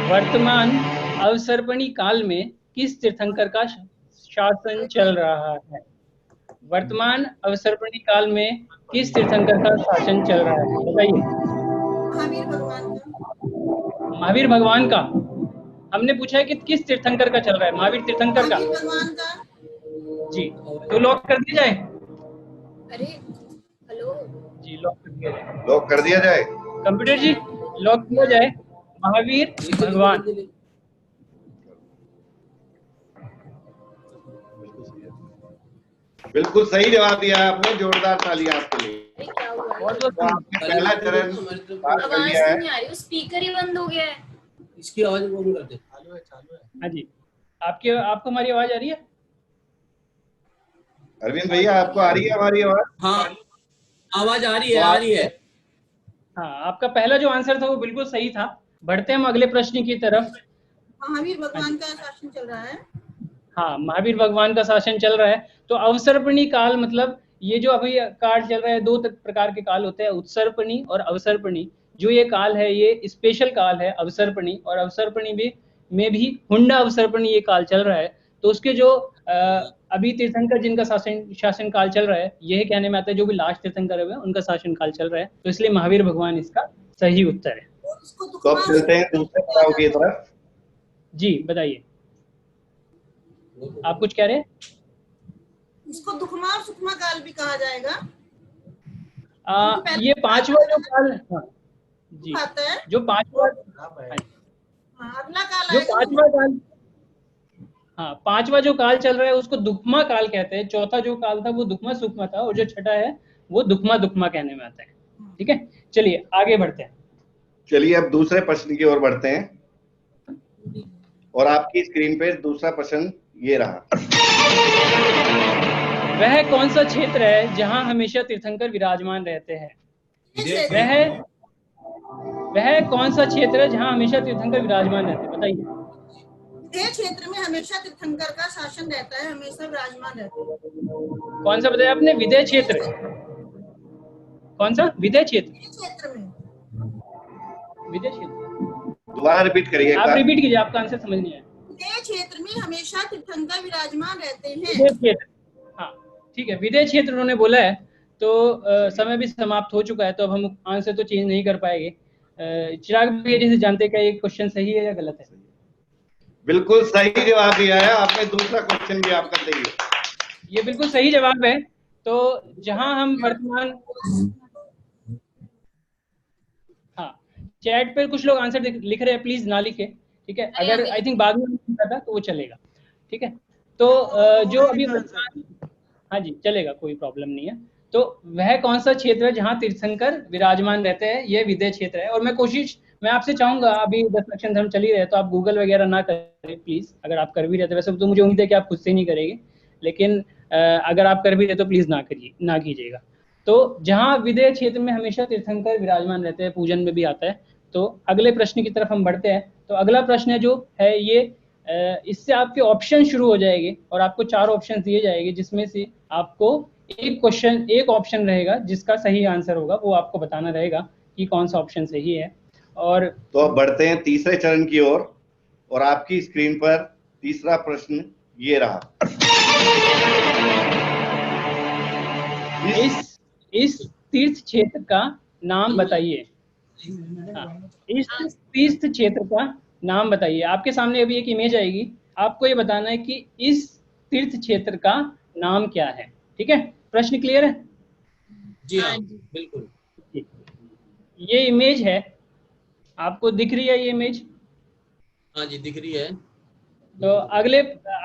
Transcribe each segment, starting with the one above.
वर्तमान अवसर्पणी काल में किस तीर्थंकर का शासन चल रहा है? वर्तमान अवसर्पणी काल में किस तीर्थंकर का शासन चल रहा है, बताइए। महावीर भगवान का। महावीर भगवान का हमने पूछा है कि किस तीर्थंकर का चल रहा है, महावीर तीर्थंकर का। महावीर भगवान का जी, तो लॉक कर दिया जाए। अरे हेलो जी, लॉक कर दिया जाए। लॉक कर दिया जाए। कंप्यूटर जी, लॉक किया जाए महावीर भगवान। बिल्कुल सही जवाब दिया आपने, जोरदार ताली आपके लिए। क्या हुआ? बहुत तो आपने पहला चरण पार कर आवाज लिया है। नहीं आ रही, स्पीकर ही बंद हो गया है। इसकी आवाज बंद कर दे। चालू है। हाँ जी, आपको हमारी आवाज आ रही है? अरविंद भैया, आपको आ रही है हमारी आवाज? हाँ, आवाज आ रही है। हाँ, आपका पहला जो आंसर था वो बिल्कुल सही था। बढ़ते हैं हम अगले प्रश्न की तरफ। महावीर भगवान का शासन चल रहा है। हाँ, महावीर भगवान का शासन चल रहा है। तो अवसर्पणी काल मतलब ये जो अभी काल चल रहा है, दो प्रकार के काल होते हैं, उत्सर्पणी और अवसर्पणी। जो ये काल है ये स्पेशल काल है अवसर्पणी, और अवसर्पणी में भी हुंडा अवसर्पणी ये काल चल रहा है। तो उसके जो अभी तीर्थंकर जिनका शासन काल चल रहा है, यह कहने में आता है जो भी लास्ट तीर्थंकर है उनका शासन काल चल रहा है, तो इसलिए महावीर भगवान इसका सही उत्तर है। तो अब चलते हैं दूसरे पड़ाव की तरफ। जी बताइए, आप कुछ कह रहे हैं? इसको दुखमा और सुखमा काल भी कहा जाएगा। ये पांचवा जो काल, हाँ जी, आता है जो पांचवा, अगला काल जो आएगा। पांचवा काल, हाँ पांचवा जो काल चल रहा है उसको दुखमा काल कहते हैं। चौथा जो काल था वो दुखमा सुखमा था, और जो छठा है वो दुखमा दुखमा कहने में आता है। ठीक है, चलिए आगे बढ़ते हैं। चलिए अब दूसरे प्रश्न की ओर बढ़ते हैं, और आपकी स्क्रीन पे दूसरा प्रश्न ये रहा। वह कौन सा क्षेत्र है जहां हमेशा तीर्थंकर विराजमान रहते हैं? वह कौन सा क्षेत्र है जहां हमेशा तीर्थंकर विराजमान रहते हैं, बताइए। विदेह क्षेत्र में हमेशा तीर्थंकर का शासन रहता है, हमेशा विराजमान रहते हैं। कौन सा बताया आपने? विदेह क्षेत्र? कौन सा विदेह क्षेत्र? क्षेत्र में विदेह क्षेत्र, दोबारा रिपीट करिए। आप रिपीट कीजिए, आपका आंसर समझ नहीं आया। विदेह क्षेत्र में हमेशा तीर्थंकर विराजमान रहते हैं। विदेह क्षेत्र, हाँ ठीक है, विदेह क्षेत्र उन्होंने बोला है। तो समय भी समाप्त हो चुका है, तो अब हम आंसर तो चेंज नहीं कर पाएंगे। चिराग भैया जी से जानते क्या ये क्वेश्चन सही है या गलत है? बिल्कुल सही जवाब दिया है आपने, दूसरा क्वेश्चन भी आपका सही है। ये बिल्कुल सही जवाब है। तो जहां हम वर्तमान, हाँ चैट पर कुछ लोग आंसर लिख रहे हैं, प्लीज ना लिखे, ठीक है। अगर आई थिंक बाद में लिखा था तो वो चलेगा, ठीक है। तो जो अभी वर्तमान, हाँ जी चलेगा, कोई प्रॉब्लम नहीं है। तो वह कौन सा क्षेत्र है जहां तीर्थंकर विराजमान रहते हैं? यह विदेह क्षेत्र है। और मैं आपसे चाहूंगा, अभी 10 लक्षण धर्म चल ही रहे, तो आप गूगल वगैरह ना करें प्लीज। अगर आप कर भी रहते, वैसे तो मुझे उम्मीद है कि आप खुद से नहीं करेंगे, लेकिन अगर आप कर भी रहे तो प्लीज ना कीजिएगा। तो जहां विदेह क्षेत्र में हमेशा तीर्थंकर विराजमान रहते हैं, पूजन में भी आता है। तो अगले प्रश्न की तरफ हम बढ़ते हैं। तो अगला प्रश्न जो है ये, इससे आपके ऑप्शन शुरू हो जाएंगे, और आपको 4 ऑप्शन दिए जाएंगे, जिसमें से आपको एक ऑप्शन रहेगा जिसका सही आंसर होगा, वो आपको बताना रहेगा कि कौन सा ऑप्शन सही है। और तो अब बढ़ते हैं तीसरे चरण की ओर, और आपकी स्क्रीन पर तीसरा प्रश्न ये रहा। इस तीर्थ क्षेत्र का नाम बताइए। हाँ, इस तीर्थ क्षेत्र का नाम बताइए। आपके सामने अभी एक इमेज आएगी, आपको ये बताना है कि इस तीर्थ क्षेत्र का नाम क्या है, ठीक है। प्रश्न क्लियर है? जी हाँ, बिल्कुल। ये इमेज है, आपको दिख रही है ये इमेज? हाँ जी, दिख रही है। तो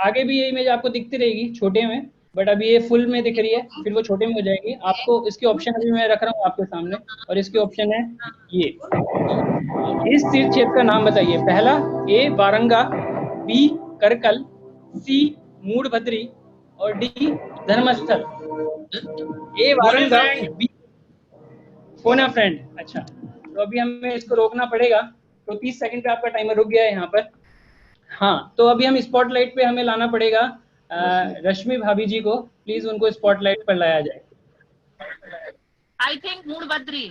आगे भी ये इमेज आपको दिखती रहेगी छोटे में, बट अभी ये फुल में दिख रही है, फिर वो छोटे में हो जाएगी। आपको इसके ऑप्शन अभी मैं रख रहा हूँ आपके सामने, और इसके ऑप्शन है ये। इस तीर्थ क्षेत्र का नाम बताइए। पहला, ए वारंगा, बी करकल, सी मूढ़भद्री, और D Dharmasthala. A Varanga, B phone a friend. अच्छा, तो अभी हमें इसको रोकना पड़ेगा। तो 30 सेकंड पे आपका टाइमर रुक गया है यहाँ पर। हाँ, तो अभी हम स्पॉटलाइट पे हमें लाना पड़ेगा रश्मि भाभी जी को। प्लीज उनको स्पॉटलाइट पर लाया जाए। I think Moodbidri.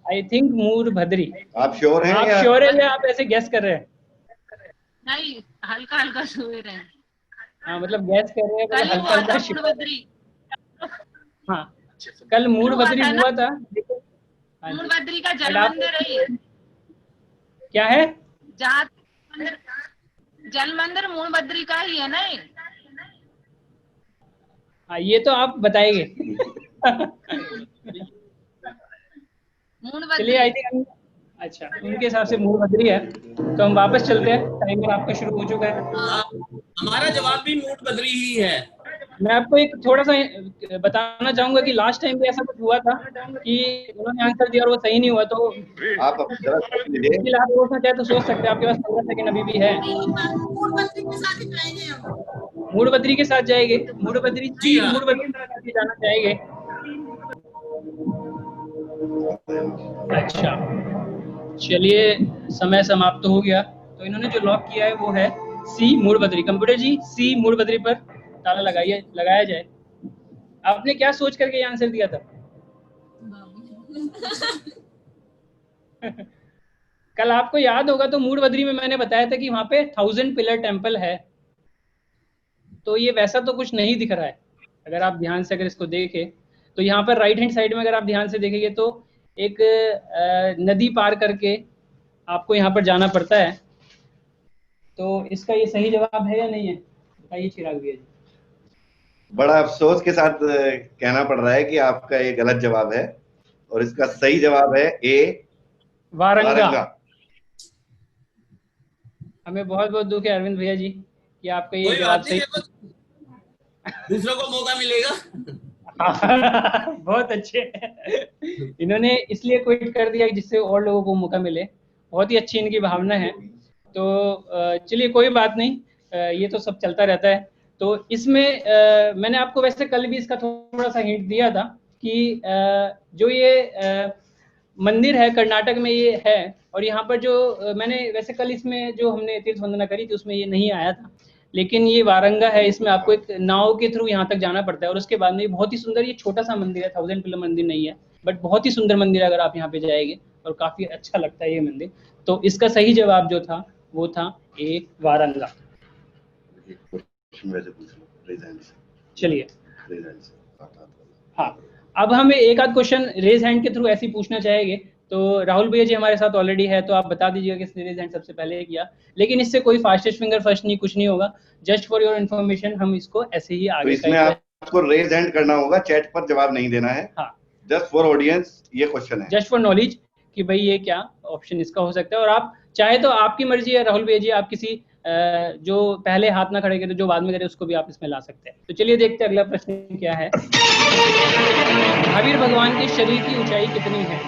I think Moodbidri. आप श्योर हैं आप या श्योर है या आप ऐसे गेस कर रहे हैं? नहीं, हल्का हल्का सोच रहे हैं। हाँ मतलब गैस कर रहे हैं, कल ही हल्का हुआ था हल्का। मूडबद्री। हाँ कल मूड हुआ बद्री था ना? हुआ था। हाँ जी। मूडबद्री का बट जल आप मंदिर है ये। क्या है? जहाँ जल मंदिर मूडबद्री का ही है ना ये? हाँ ये तो आप बताएंगे। चलिए आई मूडबद्री। थिंक अच्छा उनके हिसाब से मूड बद्री है, तो हम वापस चलते हैं। टाइमर आपका शुरू हो चुका है। हाँ, हमारा जवाब भी मूड बदरी ही है। मैं आपको एक थोड़ा सा बताना चाहूंगा कि लास्ट टाइम भी ऐसा कुछ हुआ था कि उन्होंने आंसर दिया और वो सही नहीं हुआ, तो आप जरा सोच लीजिए। बिल्कुल आप सोचना चाहे तो सोच सकते हैं, आपके पास 15 सेकंड अभी भी है। मूड बदली के साथ ही जाएंगे हम। मूड बद्री के साथ जाएंगे? मूड बद्री जी हाँ। मूड बद्री के साथ ही जाना चाहेंगे? अच्छा चलिए समय समाप्त हो गया, तो इन्होंने जो लॉक किया है वो है सी मूड बद्री। कंप्यूटर जी सी मूड बद्री पर ताला लगाया जाए। आपने क्या सोच करके ये आंसर दिया था? कल आपको याद होगा तो मूड बद्री में मैंने बताया था कि वहां पे 1000 पिलर टेम्पल है, तो ये वैसा तो कुछ नहीं दिख रहा है। अगर आप ध्यान से अगर इसको देखें तो यहाँ पर राइट हैंड साइड में अगर आप ध्यान से देखेंगे तो एक नदी पार करके आपको यहाँ पर जाना पड़ता है। तो इसका ये सही जवाब है या नहीं है, बताइए चिराग भैया जी। बड़ा अफसोस के साथ कहना पड़ रहा है कि आपका ये गलत जवाब है, और इसका सही जवाब है ए वारंगा। हमें बहुत बहुत दुख है अरविंद भैया जी कि आपका ये कोई जवाब बात नहीं, सही। दूसरों को मौका मिलेगा। बहुत अच्छे। इन्होंने इसलिए क्विट कर दिया जिससे और लोगों को मौका मिले। बहुत ही अच्छी इनकी भावना है। तो चलिए कोई बात नहीं, ये तो सब चलता रहता है। तो इसमें मैंने आपको वैसे कल भी इसका थोड़ा सा हिंट दिया था कि जो ये मंदिर है कर्नाटक में ये है, और यहाँ पर जो मैंने वैसे कल इसमें जो हमने तीर्थ वंदना करी थी उसमें ये नहीं आया था, लेकिन ये वारंगा है। इसमें आपको एक नाव के थ्रू यहाँ तक जाना पड़ता है, और उसके बाद में बहुत ही सुंदर, ये छोटा सा मंदिर है, 1000 पिलर मंदिर नहीं है, बट बहुत ही सुंदर मंदिर है अगर आप यहाँ पे जाएंगे, और काफी अच्छा लगता है ये मंदिर। तो इसका सही जवाब जो था वो था ए वारंगा। चलिए हाँ, अब हम एक आध क्वेश्चन रेज हैंड के थ्रू ऐसे ही पूछना चाहेंगे। तो राहुल भैया जी हमारे साथ ऑलरेडी है, तो आप बता दीजिएगा किसने रेज हैंड सबसे पहले किया, लेकिन इससे कोई फास्टेस्ट फिंगर फर्स्ट नहीं, कुछ नहीं होगा। जस्ट फॉर योर इन्फॉर्मेशन हम इसको ऐसे ही तो आगे इसमें आपको रेज हैंड करना होगा, चैट पर जवाब नहीं देना है। हाँ जस्ट फॉर ऑडियंस ये क्वेश्चन है, जस्ट फॉर नॉलेज कि भाई ये क्या ऑप्शन इसका हो सकता है। और आप चाहे तो आपकी मर्जी है राहुल भैया जी, आप किसी जो पहले हाथ ना खड़े करे जो बाद में करे उसको भी आप इसमें ला सकते हैं। तो चलिए देखते हैं अगला प्रश्न क्या है। महावीर भगवान के शरीर की ऊंचाई कितनी है?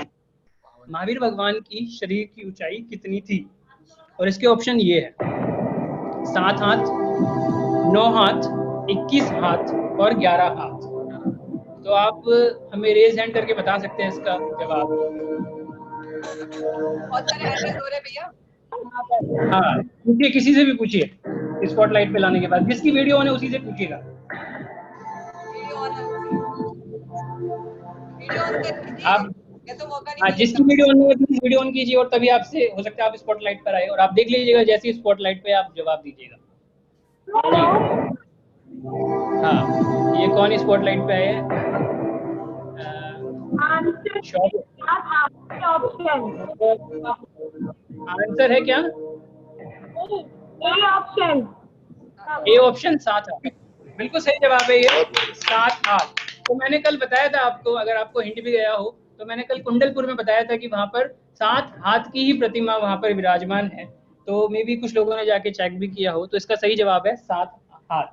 महावीर भगवान की शरीर की ऊंचाई कितनी थी? और इसके ऑप्शन ये है 7 हाथ, 9 हाथ, 21 हाथ और 11 हाथ। तो आप हमें रेज हैंड करके बता सकते हैं इसका जवाब। बहुत सारे हैंडल्स हो रहे भैया। हाँ पूछिए, किसी से भी पूछिए स्पॉटलाइट पे लाने के बाद, जिसकी वीडियो ऑन है उसी से पूछिएगा। वीडियो ऑन है, वीडियो ऑन कर दीजिए। आप ये तो मौका हाँ नहीं जिसकी वीडियो ऑन है प्लीज वीडियो ऑन कीजिए, और तभी आपसे हो सकता है आप स्पॉटलाइट पर आए, और आप देख लीजिएगा जैसे ही स्पॉटलाइट पे आप जवाब दीजिएगा। हाँ ये कौन स्पॉटलाइट पे आए हैं? आंसर है क्या? ए ऑप्शन 7 हाथ बिल्कुल सही जवाब है ये, 7 हाथ। तो मैंने कल बताया था आपको, अगर आपको हिंट भी गया हो तो मैंने कल कुंडलपुर में बताया था कि वहां पर 7 हाथ की ही प्रतिमा वहां पर विराजमान है। तो मे भी कुछ लोगों ने जाके चेक भी किया हो, तो इसका सही जवाब है 7 हाथ।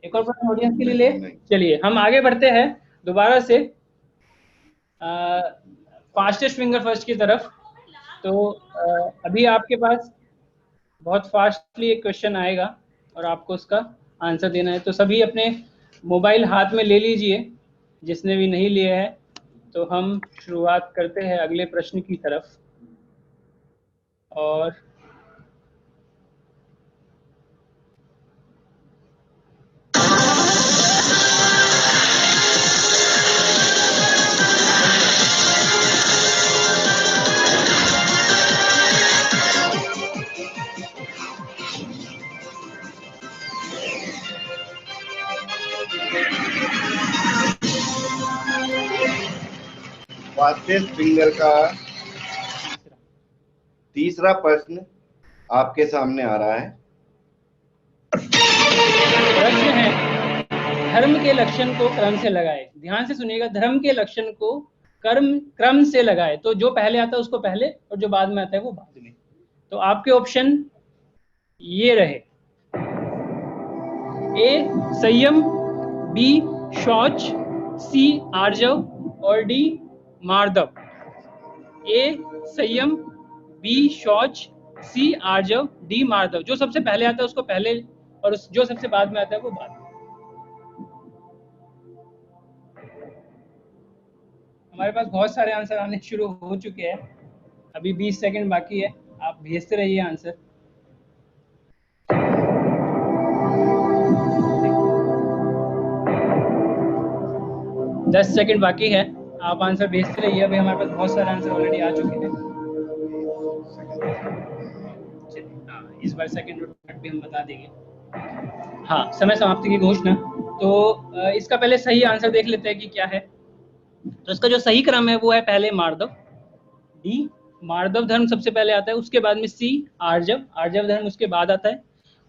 एक और प्रश्न ऑडियंस के लिए ले चलिए हम आगे बढ़ते हैं दोबारा से फास्टेस्ट फिंगर फर्स्ट की तरफ। तो अभी आपके पास बहुत फास्टली एक क्वेश्चन आएगा और आपको उसका आंसर देना है। तो सभी अपने मोबाइल हाथ में ले लीजिए, जिसने भी नहीं लिए है। तो हम शुरुआत करते हैं अगले प्रश्न की तरफ। और फास्टेस्ट फिंगर का तीसरा प्रश्न आपके सामने आ रहा है। प्रश्न है, धर्म के लक्षण को क्रम से लगाए। ध्यान से सुनिएगा, धर्म के लक्षण को क्रम से लगाए। तो जो पहले आता है उसको पहले और जो बाद में आता है वो बाद में। तो आपके ऑप्शन ये रहे, ए संयम, बी शौच, सी आर्जव और डी मार्दव। ए संयम, बी शौच, सी आर्जव, डी मार्दव। जो सबसे पहले आता है उसको पहले और जो सबसे बाद में आता है वो बाद में। हमारे पास बहुत सारे आंसर आने शुरू हो चुके हैं, अभी 20 सेकंड बाकी है, आप भेजते रहिए आंसर। दस सेकंड बाकी है, आप आंसर भेजते रहिए। अभी हमारे पास बहुत सारे आंसर ऑलरेडी आ चुके हैं। इस बार सेकंड और भी हम बता देंगे। हाँ, समय समाप्ति की घोषणा। तो इसका पहले सही आंसर देख लेते हैं कि क्या है। तो इसका जो सही क्रम है वो है पहले मार्दव, डी मार्दव धर्म सबसे पहले आता है, उसके बाद में सी आर्जव, आर्जव धर्म उसके बाद आता है,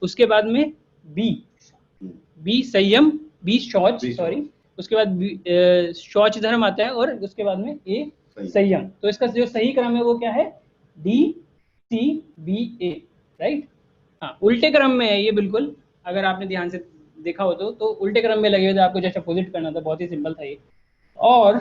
उसके बाद में बी संयम, बी शौच, सॉरी, उसके बाद शौच धर्म आता है और उसके बाद में ए संयम। तो इसका जो सही क्रम है वो क्या है, डी सी बी ए, राइट। हाँ, उल्टे क्रम में है ये बिल्कुल, अगर आपने ध्यान से देखा हो तो उल्टे क्रम में लगे हुए थे, आपको जस्ट अपोजिट करना था, बहुत ही सिंपल था ये। और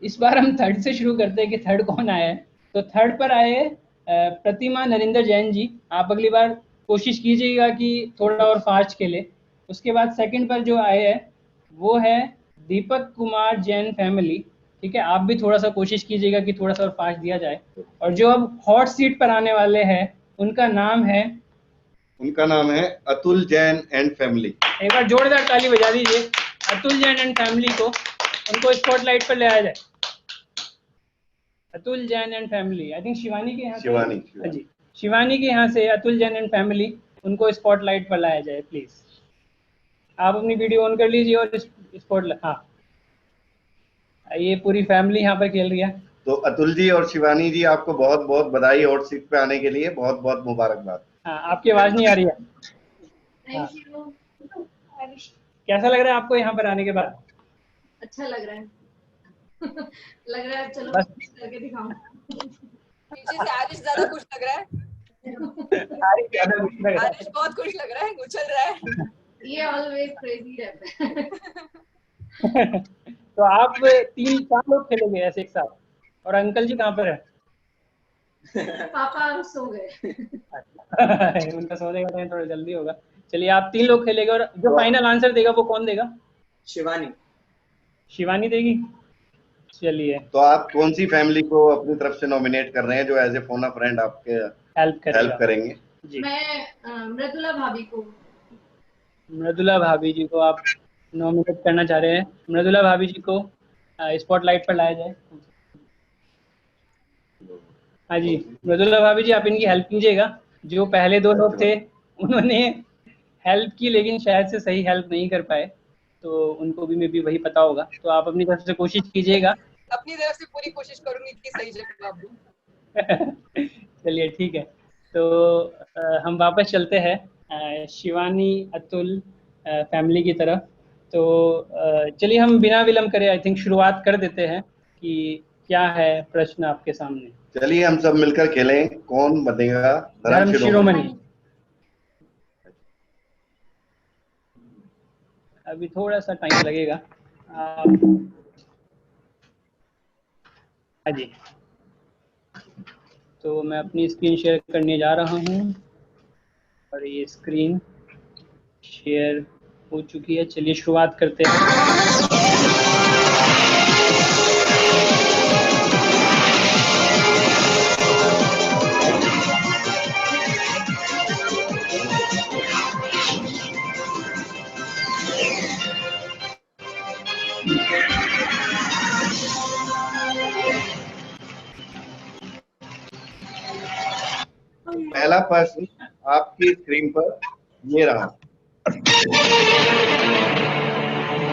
इस बार हम थर्ड से शुरू करते हैं कि थर्ड कौन आया है। तो थर्ड पर आए प्रतिमा नरेंद्र जैन जी। आप अगली बार कोशिश कीजिएगा कि थोड़ा और फास्ट खेले। उसके बाद सेकंड पर जो आए हैं वो है दीपक कुमार जैन फैमिली, ठीक है। आप भी थोड़ा सा कोशिश कीजिएगा कि थोड़ा सा और फास्ट दिया जाए। और जो अब हॉट सीट पर आने वाले हैं उनका नाम है अतुल जैन एंड फैमिली। एक बार जोरदार ताली बजा दीजिए अतुल जैन एंड फैमिली को, उनको स्पॉटलाइट पर ले आया जाए। Atul Jain and family, I think Shivani के यहाँ से, हाँ जी, शिवानी के यहाँ से अतुल जैन एंड फैमिली, उनको स्पॉटलाइट पर लाया जाए प्लीज। आप अपनी वीडियो ऑन कर लीजिए और स्पॉटलाइट, हाँ, ये पूरी फैमिली यहाँ पर खेल रही है। तो अतुल जी और शिवानी जी, आपको बहुत बहुत बधाई हॉट सीट पे आने के लिए, बहुत बहुत मुबारकबाद। हाँ, आपकी आवाज नहीं आ रही है। हाँ। कैसा लग रहा है आपको यहाँ पर आने के बाद? अच्छा लग रहा है। लग रहा है चलो बस करके दिखाऊं। पीछे से आरिश ज्यादा खुश लग रहा है। आरिश बहुत खुश लग रहा है, उछल रहा है। ये ऑलवेज क्रेजी रहता है। तो आप 3-4 लोग खेलेंगे ऐसे एक साथ। और अंकल जी कहाँ पर है? पापा सो गए। उनका सोने का टाइम थोड़ा जल्दी होगा। चलिए, आप 3 लोग खेलेंगे और जो फाइनल आंसर देगा वो कौन देगा? शिवानी देगी। चलिए, तो आप कौन सी फैमिली को अपनी तरफ से नॉमिनेट कर रहे हैं जो as a phone a friend आपके हेल्प करेंगे? जी, मैं मृदुला भाभी को। मृदुला भाभी जी को आप नॉमिनेट करना चाह रहे हैं। मृदुला भाभी जी को स्पॉटलाइट पर लाया जाए। हाँ जी, मृदुला भाभी जी, आप इनकी हेल्प कीजिएगा। जो पहले 2 लोग थे उन्होंने हेल्प की लेकिन शायद से सही हेल्प नहीं कर पाए, तो उनको भी मे बी वही पता होगा। तो आप अपनी तरफ से कोशिश कीजिएगा। अपनी तरफ से पूरी कोशिश करूंगी कि सही जवाब दूं। चलिए, ठीक है। तो हम वापस चलते हैं शिवानी अतुल फैमिली की तरफ। तो चलिए, हम बिना विलंब करे आई थिंक शुरुआत कर देते हैं कि क्या है प्रश्न आपके सामने। चलिए, हम सब मिलकर खेलें, कौन बनेगा धर्म शिरोमणि। अभी थोड़ा सा टाइम लगेगा। हाँ जी, तो मैं अपनी स्क्रीन शेयर करने जा रहा हूँ और ये स्क्रीन शेयर हो चुकी है। चलिए शुरुआत करते हैं। पहला प्रश्न आपकी स्क्रीन पर ये रहा।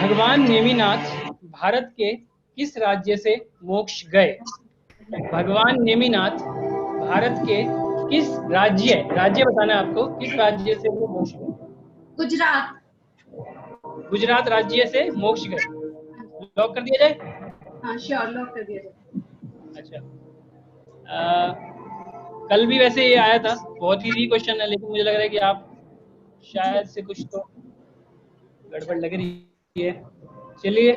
भगवान नेमिनाथ भारत के किस राज्य से मोक्ष गए? भगवान नेमिनाथ भारत के किस राज्य बताना है आपको, किस राज्य से वो मोक्ष गए? गुजरात। गुजरात राज्य से मोक्ष गए। लॉक कर दिया जाए? हाँ श्योर, लॉक कर दिया जाए। अच्छा, कल भी वैसे ये आया था, बहुत ही क्वेश्चन है, लेकिन मुझे लग रहा है कि आप शायद से कुछ तो गड़बड़ लग रही है। चलिए,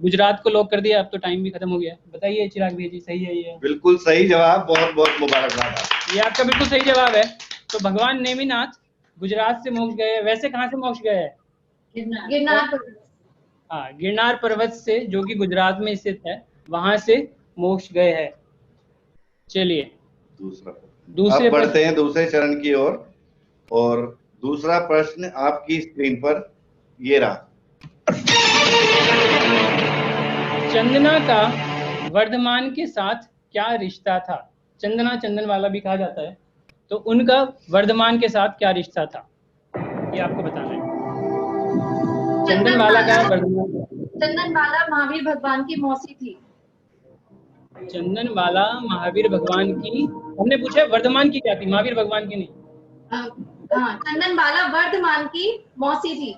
गुजरात को लॉक कर दिया। अब तो टाइम भी खत्म हो गया। बताइए चिराग भैया जी, सही है ये? बिल्कुल सही जवाब, बहुत बहुत मुबारकबाद। ये आपका बिल्कुल सही जवाब है। तो भगवान नेमिनाथ गुजरात से मोक्ष गए। वैसे कहाँ से मोक्ष गए हैं? गिरनार। हाँ, गिरनार पर्वत से, जो कि गुजरात में स्थित है, वहां से मोक्ष गए हैं। चलिए दूसरे बढ़ते हैं दूसरे चरण की ओर। और दूसरा प्रश्न आपकी स्क्रीन पर ये रहा। चंदना का वर्धमान के साथ क्या रिश्ता था? चंदना, चंदनवाला भी कहा जाता है, तो उनका वर्धमान के साथ क्या रिश्ता था, ये आपको बताना है। चंदनवाला का वर्धमान, चंदनवाला महावीर भगवान की मौसी थी। चंदनवाला महावीर भगवान की, हमने पूछा वर्धमान की क्या थी, महावीर भगवान की नहीं। हाँ, चंदनवाला वर्धमान की मौसी थी।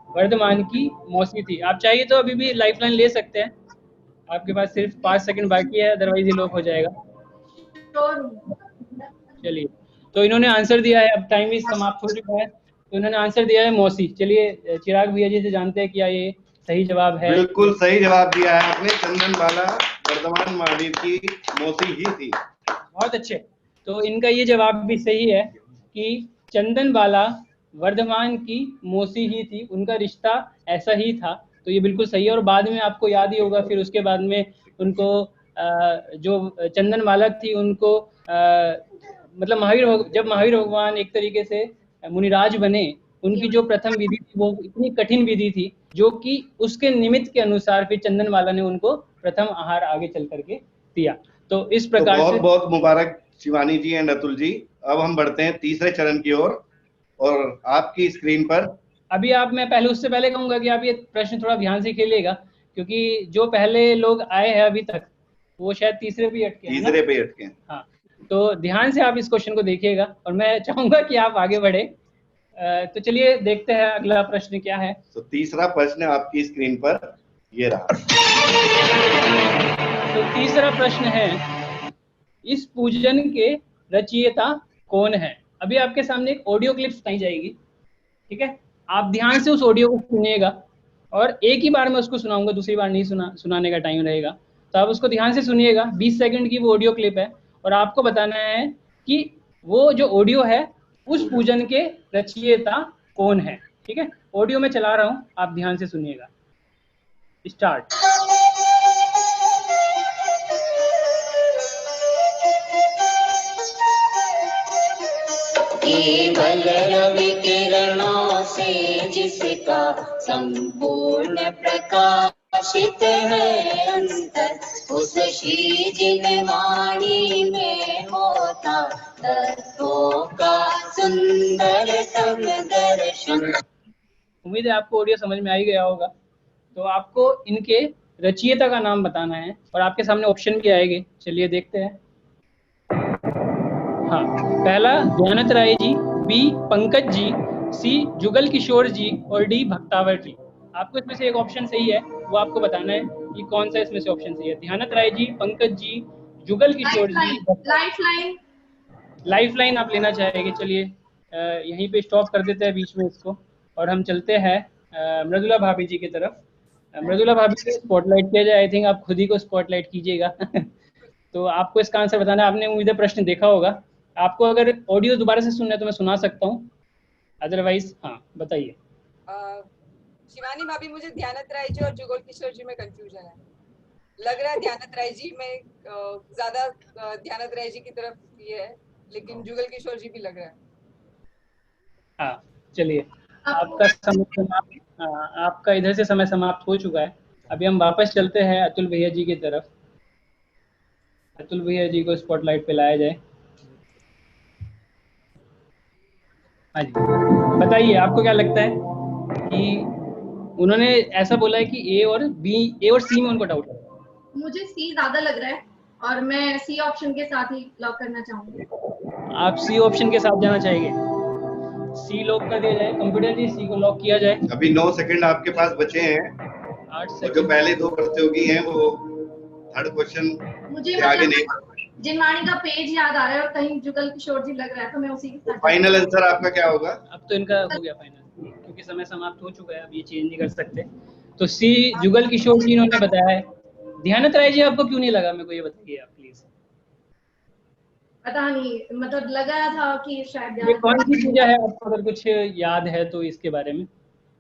वर्धमान की मौसी थी। आप चाहिए तो अभी भी लाइफलाइन ले सकते हैं, आपके पास सिर्फ 5 सेकंड बाकी है, अदरवाइज ये लॉक हो जाएगा। चलिए, तो इन्होंने आंसर दिया है, अब टाइम भी समाप्त हो चुका है, तो इन्होंने आंसर दिया है मौसी। चलिए चिराग भैया जी से जानते हैं क्या ये सही जवाब है? बिल्कुल सही जवाब दिया है आपने। चंदनवाला वर्धमान महावीर की मौसी ही थी। बहुत अच्छे। तो इनका ये जवाब भी सही है कि चंदनवाला वर्धमान की मौसी ही थी, उनका रिश्ता ऐसा ही था। तो ये बिल्कुल सही है। और बाद में आपको याद ही होगा, फिर उसके बाद में उनको जो चंदनवाला थी उनको मतलब जब महावीर भगवान एक तरीके से मुनिराज बने, उनकी जो प्रथम विधि थी वो इतनी कठिन विधि थी, जो कि उसके निमित्त के अनुसार फिर चंदनवाला ने उनको प्रथम आहार आगे चल करके दिया। तो इस प्रकार बहुत से बहुत मुबारक शिवानी जी एंड अतुल जी। अब हम बढ़ते हैं तीसरे चरण की ओर। और आपकी स्क्रीन पर अभी मैं पहले, उससे पहले कहूंगा कि आप ये प्रश्न थोड़ा ध्यान से खेलिएगा, क्योंकि जो पहले लोग आए हैं अभी तक, वो शायद तीसरे पे अटके हैं। तीसरे पे अटके। हाँ, तो ध्यान से आप इस क्वेश्चन को देखिएगा और मैं चाहूंगा कि आप आगे बढ़े। तो चलिए देखते हैं अगला प्रश्न क्या है। तो तीसरा प्रश्न आपकी स्क्रीन पर ये रहा। तो तीसरा प्रश्न है, इस पूजन के रचयिता कौन है? अभी आपके सामने एक ऑडियो क्लिप सुनाई जाएगी, ठीक है? आप ध्यान से उस ऑडियो को सुनिएगा और एक ही बार में उसको सुनाऊंगा, दूसरी बार नहीं सुनाने का टाइम रहेगा। तो आप उसको ध्यान से सुनिएगा। 20 सेकंड की वो ऑडियो क्लिप है और आपको बताना है कि वो जो ऑडियो है उस पूजन के रचयिता कौन है, ठीक है? ऑडियो में चला रहा हूं, आप ध्यान से सुनिएगा। स्टार्ट। केवल रवि किरणों से जिसका संपूर्ण प्रकाशित है अंतर, उस श्री जिन वाणी में होता तत्वों का सुंदरतम दर्शन। उम्मीद है आपको ऑडियो समझ में आ ही गया होगा। तो आपको इनके रचयिता का नाम बताना है और आपके सामने ऑप्शन भी आएंगे। चलिए देखते हैं। हाँ, पहला ध्यानत राय जी, बी पंकज जी, सी जुगल किशोर जी और डी भक्तावर जी। आपको इसमें से एक ऑप्शन सही है, वो आपको बताना है कि कौन सा इसमें से ऑप्शन सही है। ध्यानत राय जी, पंकज जी, जुगल किशोर जी, लाइफलाइन आप लेना चाहेंगे। चलिए यहीं पे स्टॉप कर देते हैं बीच में इसको और हम चलते हैं मृदुला भाभी जी की तरफ। मृदुला भाभी को स्पॉटलाइट किया जाए। आई थिंक आप खुद ही को स्पॉटलाइट कीजिएगा। तो आपको इसका आंसर बताना है। आपने उम्मीद है प्रश्न देखा होगा। आपको अगर ऑडियो दोबारा से सुनना है तो मैं सुना सकता हूँ, अदरवाइज हाँ बताइए। शिवानी भाभी, मुझे ध्यानत राय जी और जुगल किशोर जी में कंफ्यूजन है। लग रहा है ध्यानत राय जी में ज्यादा ध्यानत राय जी की तरफ ये है, लेकिन जुगल किशोर जी भी लग रहा है। हाँ चलिए, आपका समय समाप्त, आपका इधर से समय समाप्त हो चुका है। अभी हम वापस चलते हैं अतुल भैया जी की तरफ। अतुल भैया जी को स्पॉटलाइट पे लाया जाए। हाँ जी, बताइए आपको क्या लगता है कि उन्होंने ऐसा बोला है कि ए और सी में उनको डाउट है। मुझे सी ज्यादा लग रहा है और मैं सी ऑप्शन के साथ ही लॉक करना चाहूंगी। आप सी ऑप्शन के साथ जाना चाहेंगे? सी लॉक कर दिया जाए। कंप्यूटर जी सी को लॉक किया जाए। अभी 9 सेकंड आपके पास बचे हैं 8 और जो सेकंड। पहले 2 प्रतियोगी हैं वो थर्ड क्वेश्चन मुझे के आगे मतलब नहीं। जिनवाणी का पेज याद आ रहा है और कहीं जुगल किशोर जी लग रहा है, तो मैं उसी के साथ। फाइनल आंसर आपका क्या होगा? अब तो इनका हो गया फाइनल, क्योंकि समय समाप्त हो चुका है, अब ये चेंज नहीं कर सकते। तो सी जुगल किशोर जी इन्होंने बताया है। ध्यानत राय जी आपको क्यों नहीं लगा, मेरे को ये बताइए आप प्लीज। पता नहीं, मतलब लगा था कि शायद ये कौन सी पूजा है, आपको अगर कुछ याद है तो इसके बारे में।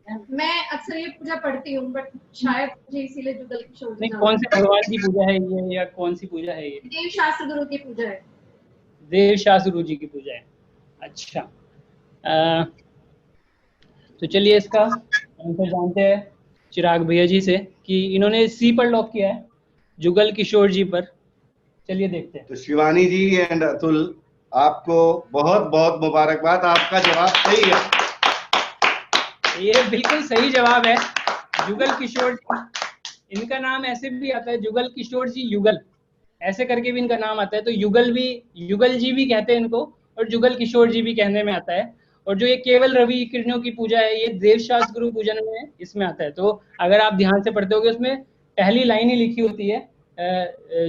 मैं अक्सर ये पूजा पढ़ती हूँ, बट शायद मुझे इसीलिए जुगल किशोर जी नहीं, कौन से भगवान की पूजा है ये, या कौन सी पूजा है ये? देव शास्त्र गुरु की पूजा है। देव शास्त्र गुरु जी की पूजा है। अच्छा, तो चलिए इसका आंसर जानते हैं चिराग भैया जी से कि इन्होंने सी पर लॉक किया है, जुगल किशोर जी पर। चलिए देखते हैं। तो शिवानी जी एंड अतुल, आपको बहुत बहुत मुबारकबाद, आपका जवाब सही है। ये बिल्कुल सही जवाब है, जुगल किशोर जी। इनका नाम ऐसे भी आता है, जुगल किशोर जी युगल, ऐसे करके भी इनका नाम आता है। तो युगल जी भी कहते हैं इनको, और जुगल किशोर जी भी कहने में आता है। और जो ये केवल रवि किरणों की पूजा है, ये देव शास्त्र गुरु पूजन में इसमें आता है। तो अगर आप ध्यान से पढ़ते होगे, उसमें पहली लाइन ही लिखी होती है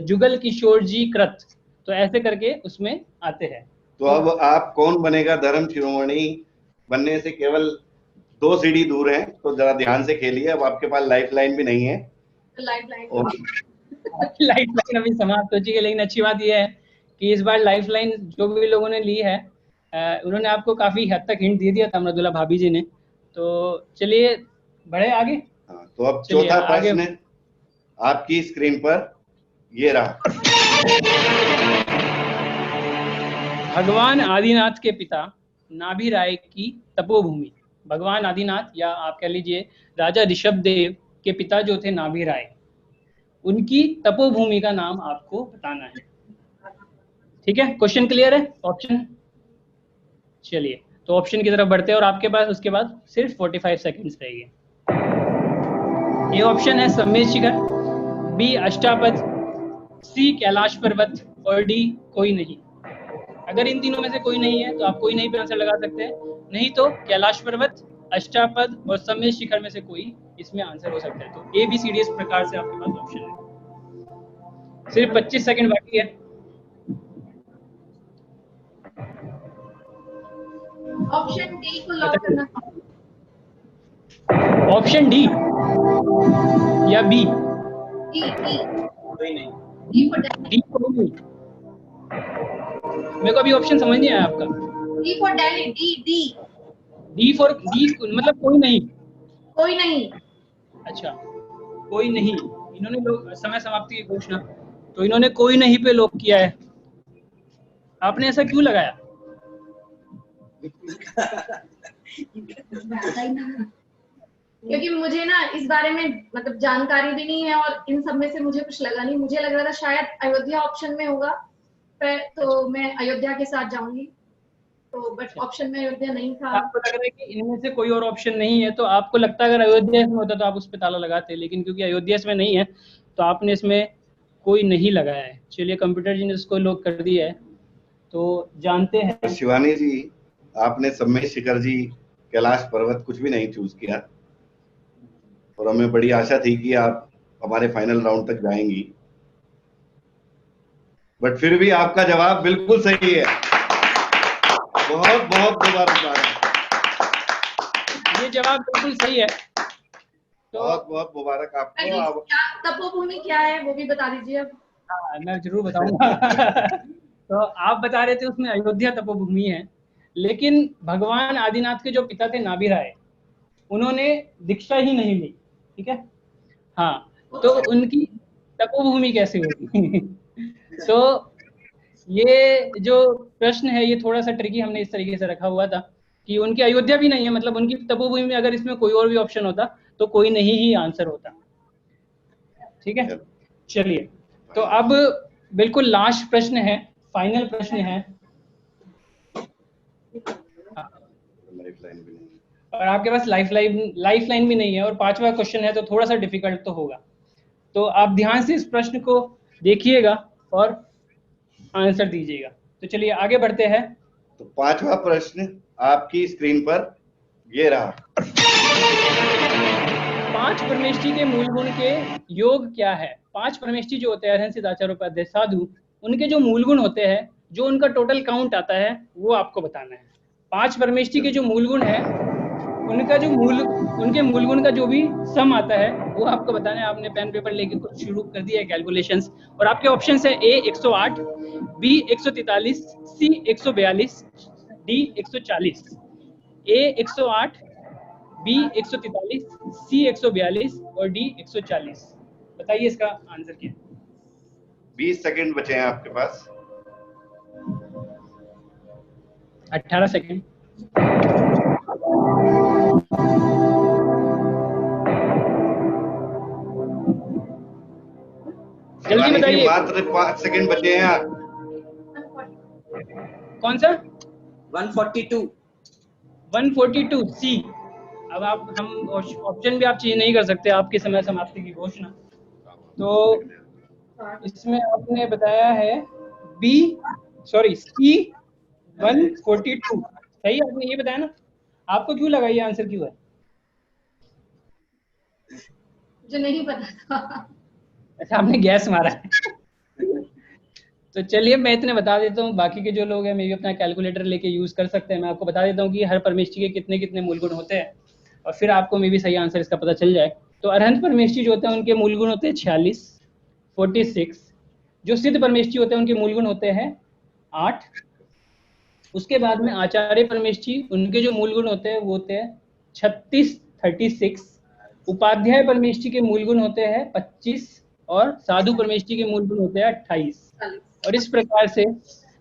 जुगल किशोर जी कृत, तो ऐसे करके उसमें आते हैं। तो अब आप कौन बनेगा धर्म शिरोमणि बनने से केवल 2 सीढ़ी दूर हैं, तो जरा ध्यान से खेलिए। अब आपके पास लाइफ लाइन भी नहीं है। लाइफ लाइन लाइफ लाइन अभी समाप्त हो चुकी है, लेकिन अच्छी बात यह है कि इस बार लाइफ लाइन जो भी लोगों ने ली है, उन्होंने आपको काफी हद तक हिंट दे दिया था, अमृतुल्ला भाभी जी ने। तो चलिए बढ़े आगे। हाँ, तो अब चौथा प्रश्न आपकी स्क्रीन पर ये रहा। भगवान आदिनाथ के पिता नाभि राय की तपोभूमि, भगवान आदिनाथ या आप कह लीजिए राजा ऋषभ देव के पिता जो थे नाभि राय, उनकी तपोभूमि का नाम आपको बताना है। ठीक है, क्वेश्चन क्लियर है? ऑप्शन, चलिए तो ऑप्शन की तरफ बढ़ते हैं, और आपके पास उसके बाद सिर्फ 45 सेकंड्स रहेंगे। ए ऑप्शन है सम्मेद शिखर, बी अष्टापद, सी कैलाश पर्वत, और डी कोई नहीं। अगर इन तीनों में से कोई नहीं है तो आप कोई नहीं पे आंसर लगा सकते हैं, नहीं तो कैलाश पर्वत, अष्टापद और सम्मेद शिखर में से कोई इसमें आंसर हो सकता है। तो ए बी सी डी इस प्रकार से आपके पास ऑप्शन है। सिर्फ 25 सेकंड बाकी है। ऑप्शन डी को लॉक करना। ऑप्शन डी या बी? डी कोई नहीं। D for Delhi. डी कोई नहीं। मेरे को अभी ऑप्शन समझ नहीं आया आपका। D for Delhi. D D for D मतलब कोई नहीं। कोई नहीं। अच्छा, कोई नहीं। इन्होंने लोग समय समाप्ति की घोषणा, तो इन्होंने कोई नहीं पे लॉक किया है। आपने ऐसा क्यों लगाया? क्योंकि मुझे ना इस बारे में मतलब जानकारी भी नहीं है, और इन सब में से मुझे कुछ लगा नहीं। मुझे लग रहा था शायद अयोध्या ऑप्शन में होगा, पर तो मैं अयोध्या के साथ जाऊंगी। तो बट ऑप्शन में अयोध्या नहीं था। आपको लग रहा है कि इनमें से कोई और ऑप्शन नहीं है, तो आपको लगता है अगर अयोध्या इसमें होता तो आप उस पर ताला लगाते, लेकिन क्योंकि अयोध्या इसमें नहीं है तो आपने इसमें कोई नहीं लगाया है। चलिए कंप्यूटर जी ने इसको लॉक कर दिया है, तो जानते हैं। शिवानी जी, आपने सम्मेद शिखर जी, कैलाश पर्वत कुछ भी नहीं चूज किया, और हमें बड़ी आशा थी कि आप हमारे फाइनल राउंड तक जाएंगी, बट फिर भी आपका जवाब बिल्कुल सही है। बहुत बहुत मुबारकबाद। ये जवाब बिल्कुल सही है, तो बहुत बहुत मुबारक आपको। अब तपोभूमि क्या है वो भी बता दीजिए अब। हाँ, मैं जरूर बताऊंगा। तो आप बता रहे थे उसमें अयोध्या तपोभूमि है, लेकिन भगवान आदिनाथ के जो पिता थे नाभि राय, उन्होंने दीक्षा ही नहीं ली। ठीक है, हाँ, तो उनकी तपोभूमि कैसे होगी? तो ये जो प्रश्न है ये थोड़ा सा ट्रिकी हमने इस तरीके से रखा हुआ था कि उनकी अयोध्या भी नहीं है, मतलब उनकी तपोभूमि में अगर इसमें कोई और भी ऑप्शन होता तो कोई नहीं ही आंसर होता। ठीक है, चलिए तो अब बिल्कुल लास्ट प्रश्न है, फाइनल प्रश्न है। और आपके पास लाइफ लाइन भी नहीं है, और 5वां क्वेश्चन है तो थोड़ा सा डिफिकल्ट तो होगा। तो आप ध्यान से इस प्रश्न को देखिएगा और आंसर दीजिएगा। तो चलिए आगे बढ़ते हैं। तो 5वां प्रश्न आपकी स्क्रीन पर ये रहा। 5 परमेष्ठी के मूल गुण के योग क्या है? 5 परमेष्ठी जो होते हैं अरहंत सिद्ध आचार्य उपाध्याय साधु, उनके जो मूल गुण होते हैं, जो उनका टोटल काउंट आता है, वो आपको बताना है। 5 परमेष्ठी के जो मूल गुण है, उनके मूल गुण का जो भी सम आता है वो आपको बताना है। आपने पेन पेपर लेके कुछ शुरू कर दिया है कैलकुलेशंस, और आपके ऑप्शंस है ए 108, बी 143, सी 142, डी 140। ए 108, बी 143, सी 142 और डी 140। बताइए इसका आंसर क्या है? 20 सेकंड बचे हैं आपके पास। 18 सेकंड। जल्दी बताइए। मात्र 5 सेकंड बचे हैं। कौन सा? 142 सी। अब हम ऑप्शन भी आप चेंज नहीं कर सकते, आपकी समय समाप्ति की घोषणा। तो इसमें आपने बताया है सी 142। सही आपने ये बताया ना? आपको क्यों लगा ये आंसर क्यों है? जो नहीं पता था। अच्छा, आपने गैस मारा है। तो चलिए मैं इतने बता देता हूँ, बाकी के जो लोग हैं मे भी अपना कैलकुलेटर लेके यूज कर सकते हैं। मैं आपको बता देता हूँ कि हर परमेष्ठी के कितने कितने मूल गुण होते हैं, और फिर आपको मे भी सही आंसर इसका पता चल जाए। तो अरहंत परमेष्ठी जो होते हैं उनके मूल गुण होते हैं 46, 46। जो सिद्ध परमेष्ठी होते हैं उनके मूल गुण होते हैं 8। उसके बाद में आचार्य परमेष्ठी, उनके जो मूल गुण होते हैं वो होते हैं 36, 36। उपाध्याय परमेष्ठी के मूल गुण होते हैं 25, और साधु परमेष्ठी के मूल गुण होते हैं 28। और इस प्रकार से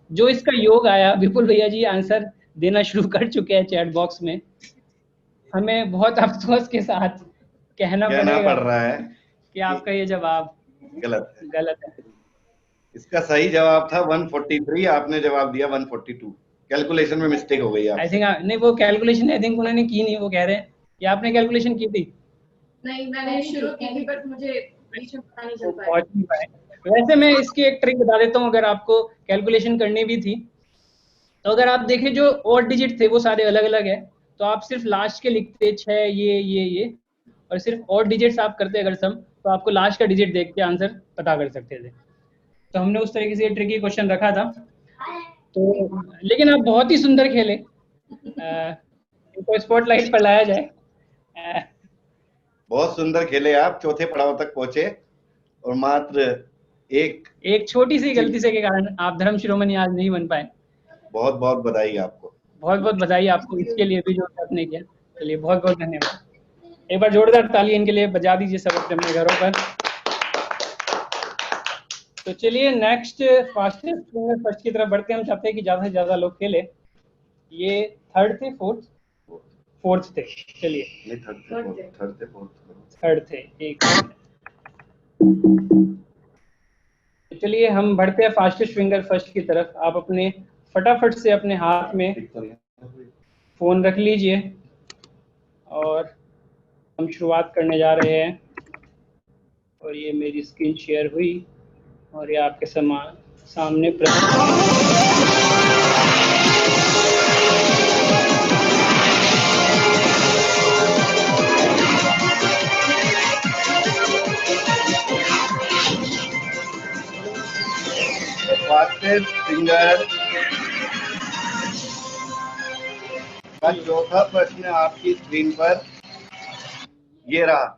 जो इसका योग आया, विपुल भैया जी आंसर देना शुरू कर चुके हैं चैट बॉक्स में। हमें बहुत अफसोस के साथ कहना पड़ रहा है कि आपका ये जवाब गलत है। इसका सही जवाब था 143, आपने जवाब दिया 142। कैलकुलेशन में मिस्टेक हो गई। आई थिंक नहीं, वो कैलकुलेशन आई थिंक उन्होंने की नहीं। वो कह रहे हैं कि आपने कैलकुलेशन की थी। नहीं, मैंने शुरू की थी, बट मुझे बीच में पता नहीं चल पाया। वैसे मैं इसकी एक ट्रिक बता देता हूँ। अगर आपको कैलकुलेशन करनी भी थी तो अगर आप देखें जो ऑड डिजिट थे वो सारे अलग अलग है, तो आप सिर्फ लास्ट के लिखते 6 ये, और सिर्फ ऑड डिजिट्स आप करते अगर सम, तो आपको लास्ट का डिजिट देख के आंसर पता कर सकते थे। तो हमने उस तरीके से ट्रिकी क्वेश्चन रखा था। तो लेकिन आप बहुत ही सुंदर खेले, इनको स्पॉटलाइट पर लाया जाए। बहुत सुंदर खेले आप, चौथे पड़ाव तक पहुंचे, और मात्र एक छोटी सी गलती से के कारण आप धर्म शिरोमणि आज नहीं बन पाए। बहुत बहुत बधाई आपको। बहुत बहुत बधाई आपको इसके लिए भी जो आपने किया। चलिए बहुत बहुत धन्यवाद। एक बार जोरदार ताली इनके लिए बजा दीजिए सब अपने घरों पर। तो चलिए नेक्स्ट फास्टेस्ट फिंगर फर्स्ट की तरफ बढ़ते हैं। हम चाहते हैं कि ज्यादा से ज्यादा लोग खेले। ये थर्ड थे, फोर्थ थे। चलिए थर्ड थे एक। चलिए हम बढ़ते हैं फास्टेस्ट फिंगर फर्स्ट की तरफ। आप अपने फटाफट से अपने हाथ में फोन रख लीजिए और हम शुरुआत करने जा रहे हैं। और ये मेरी स्क्रीन शेयर हुई और ये आपके सामने फास्टेस्ट फिंगर का चौथा प्रश्न आपकी स्क्रीन पर ये रहा।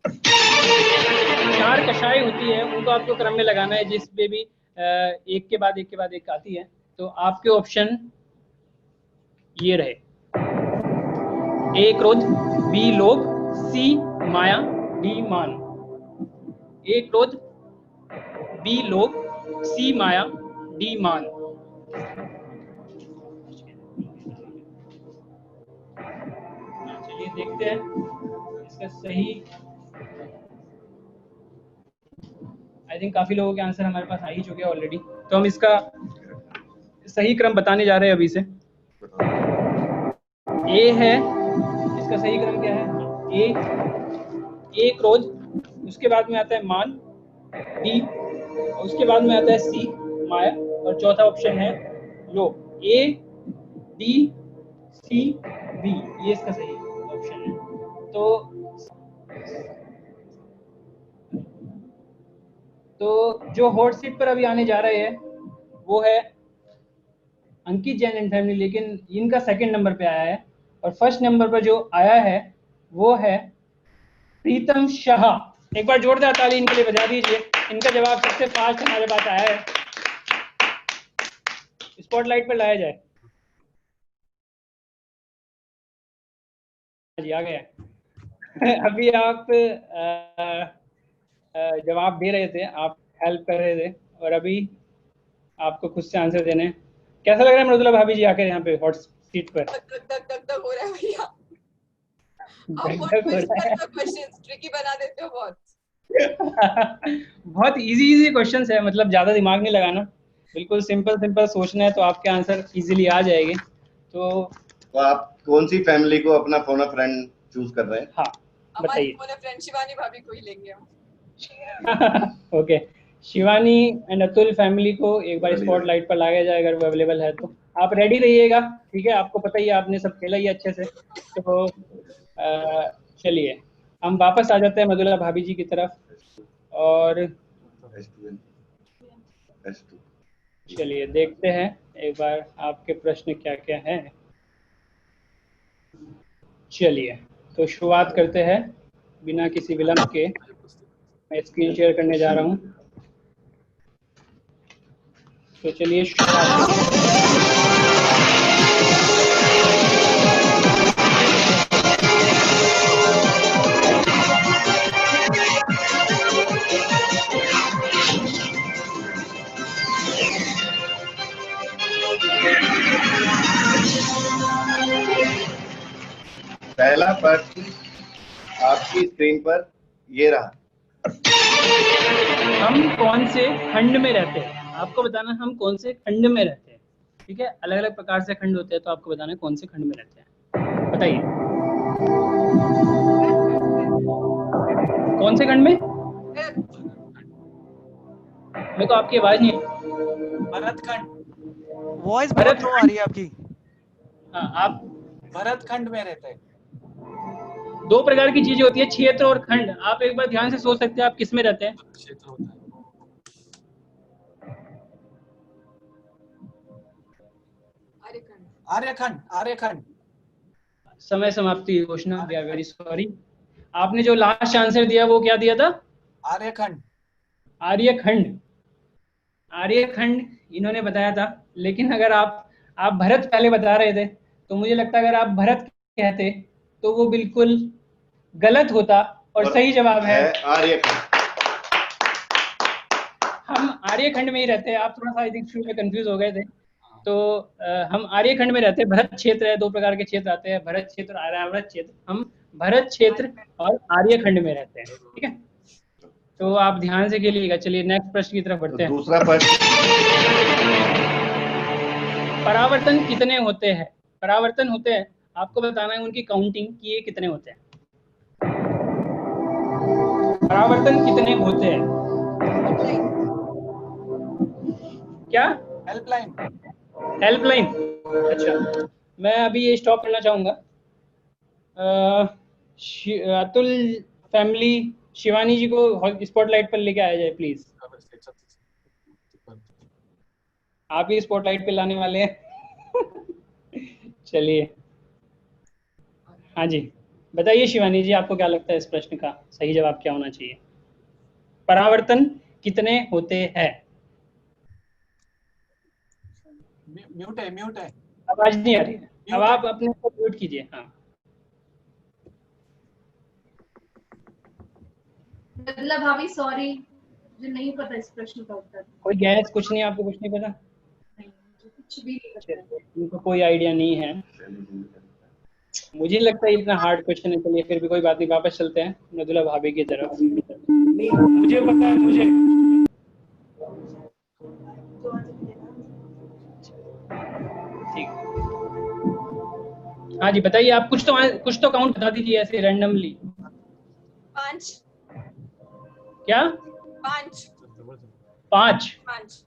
4 कक्षाएं होती है, उनको आपको क्रम में लगाना है, जिस पे भी एक के बाद एक आती है। तो आपके ऑप्शन ये रहे: ए क्रोध, बी लोभ, सी माया, डी मान। ए क्रोध, बी लोभ, सी माया, डी मान। चलिए देखते हैं इसका सही। आई थिंक काफी लोगों के आंसर हमारे पास आ ही चुके हैं ऑलरेडी, तो हम इसका सही क्रम बताने जा रहे हैं अभी से। ए है इसका सही क्रम क्या है? ए क्रोध, उसके बाद में आता है मान, डी, उसके बाद में आता है सी माया, और चौथा ऑप्शन है लोभ। ए डी सी बी, ये इसका सही ऑप्शन है। तो जो हॉट सीट पर अभी आने जा रहे हैं वो है अंकित जैन एंड फैमिली, लेकिन इनका सेकंड नंबर पे आया है, और फर्स्ट नंबर पर जो आया है वो है प्रीतम शाह। एक बार जोरदार ताली इनके लिए बजा दीजिए। इनका जवाब सबसे फास्ट हमारे पास आया है। स्पॉटलाइट पर लाया जाए। जी आ गया। अभी आप जवाब दे रहे थे, आप हेल्प कर रहे थे, और अभी आपको खुद से आंसर देने। कैसा लग रहा है मृदुला भाभी जी आकर यहाँ पे हॉट सीट पर? दग हो रहा है भैया। क्वेश्चंस ट्रिकी बना देते हो बहुत। बहुत इजी क्वेश्चंस है, मतलब ज्यादा दिमाग नहीं लगाना, बिल्कुल सिंपल सोचना है तो आपके आंसर इजीली आ जाएंगे। तो आप कौन सी फैमिली को अपना फोन फ्रेंड चूज कर रहे हैं? हाँ बताइए। फोन फ्रेंड शिवानी भाभी को ही लेंगे हम। Okay, Shivani and Atul family को एक बार स्पॉटलाइट पर लाया जाए अगर वो अवेलेबल है तो। आप रेडी रहिएगा, ठीक है? आपको पता ही है, आपने सब खेला ही अच्छे से। तो चलिए हम वापस आ जाते हैं मृदुला भाभी जी की तरफ, और चलिए देखते हैं एक बार आपके प्रश्न क्या क्या हैं। चलिए तो शुरुआत करते हैं बिना किसी विलंब के। मैं स्क्रीन शेयर करने जा रहा हूं, तो चलिए शुरुआत करते हैं। पहला प्रश्न आपकी स्क्रीन पर ये रहा। हम कौन से खंड में रहते हैं? आपको बताना हम कौन से खंड में रहते हैं, ठीक है? अलग अलग प्रकार से खंड होते हैं, तो आपको बताना है कौन से खंड में रहते हैं। बताइए कौन से खंड में? मेरे को आपकी आवाज नहीं। भरतखंड। वॉइस बहुत लो आ रही है आपकी। हाँ, आप भरतखंड में रहते हैं। दो प्रकार की चीजें होती है, क्षेत्र और खंड। आप एक बार ध्यान से सोच सकते हैं आप किस में रहते हैं। क्षेत्र होता है। आर्यखंड। समय समाप्ति घोषणा। We are very sorry. आपने जो लास्ट आंसर दिया वो क्या दिया था? आर्यखंड इन्होंने बताया था, लेकिन अगर आप भरत पहले बता रहे थे, तो मुझे लगता है अगर आप भरत कहते तो वो बिल्कुल गलत होता, और सही जवाब है आर्यखंड। हम आर्यखंड में ही रहते हैं। आप थोड़ा सा आई थिंक शुरू में कंफ्यूज हो गए थे। तो हम आर्यखंड में रहते हैं। भरत क्षेत्र है, दो प्रकार के क्षेत्र आते हैं, भरत क्षेत्र और आर्यावर्त क्षेत्र। हम भरत क्षेत्र और आर्यखंड में रहते हैं, ठीक है? तो आप ध्यान से खेलिएगा। चलिए नेक्स्ट प्रश्न की तरफ बढ़ते हैं। दूसरा प्रश्न, परावर्तन कितने होते हैं? परावर्तन होते हैं, आपको बताना है उनकी काउंटिंग कि ये कितने होते हैं। परावर्तन कितने होते हैं? क्या? हेल्पलाइन। अच्छा, मैं अभी ये स्टॉप करना चाहूंगा। अतुल फैमिली शिवानी जी को स्पॉटलाइट पर लेके आया जाए प्लीज। आप ही स्पॉटलाइट पे लाने वाले हैं। चलिए, हाँ जी बताइए शिवानी जी, आपको क्या लगता है इस प्रश्न का सही जवाब क्या होना चाहिए? परावर्तन कितने होते हैं? म्यूट है। आवाज नहीं आ रही है। अब आप अपने को म्यूट कीजिए। हाँ, मतलब भाभी सॉरी, मुझे नहीं पता इस प्रश्न का उत्तर। कोई गैस? कुछ नहीं, आपको कुछ नहीं पता? नहीं, मुझे कुछ भी नहीं पता। उनको कोई आइडिया नहीं है। मुझे लगता है इतना हार्ड क्वेश्चन है। चलिए फिर भी कोई बात नहीं, वापस चलते हैं मृदुला भाभी की तरफ। नहीं, मुझे पता है, मुझे ठीक। हाँ जी बताइए, आप कुछ तो काउंट बता दीजिए ऐसे रैंडमली। 5 क्या? 5 5? 5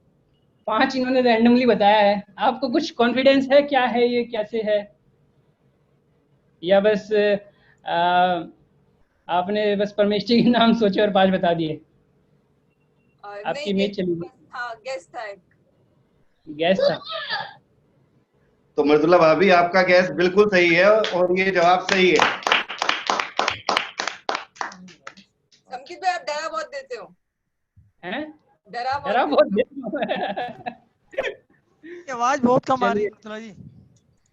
5 इन्होंने रैंडमली बताया है। आपको कुछ कॉन्फिडेंस है क्या है ये, कैसे है, या बस आपने बस परमेश्वरी के नाम सोचे और 5 बता दिए? आपकी इमेज चली गई। हाँ गेस था एक। गैस था। तो मृदुला भाभी आपका गैस बिल्कुल सही है और ये जवाब सही है। संकित भाई आप डरा बहुत देते हो। हैं? डरा बहुत देते हो। आवाज बहुत कम आ रही है मृदुला जी।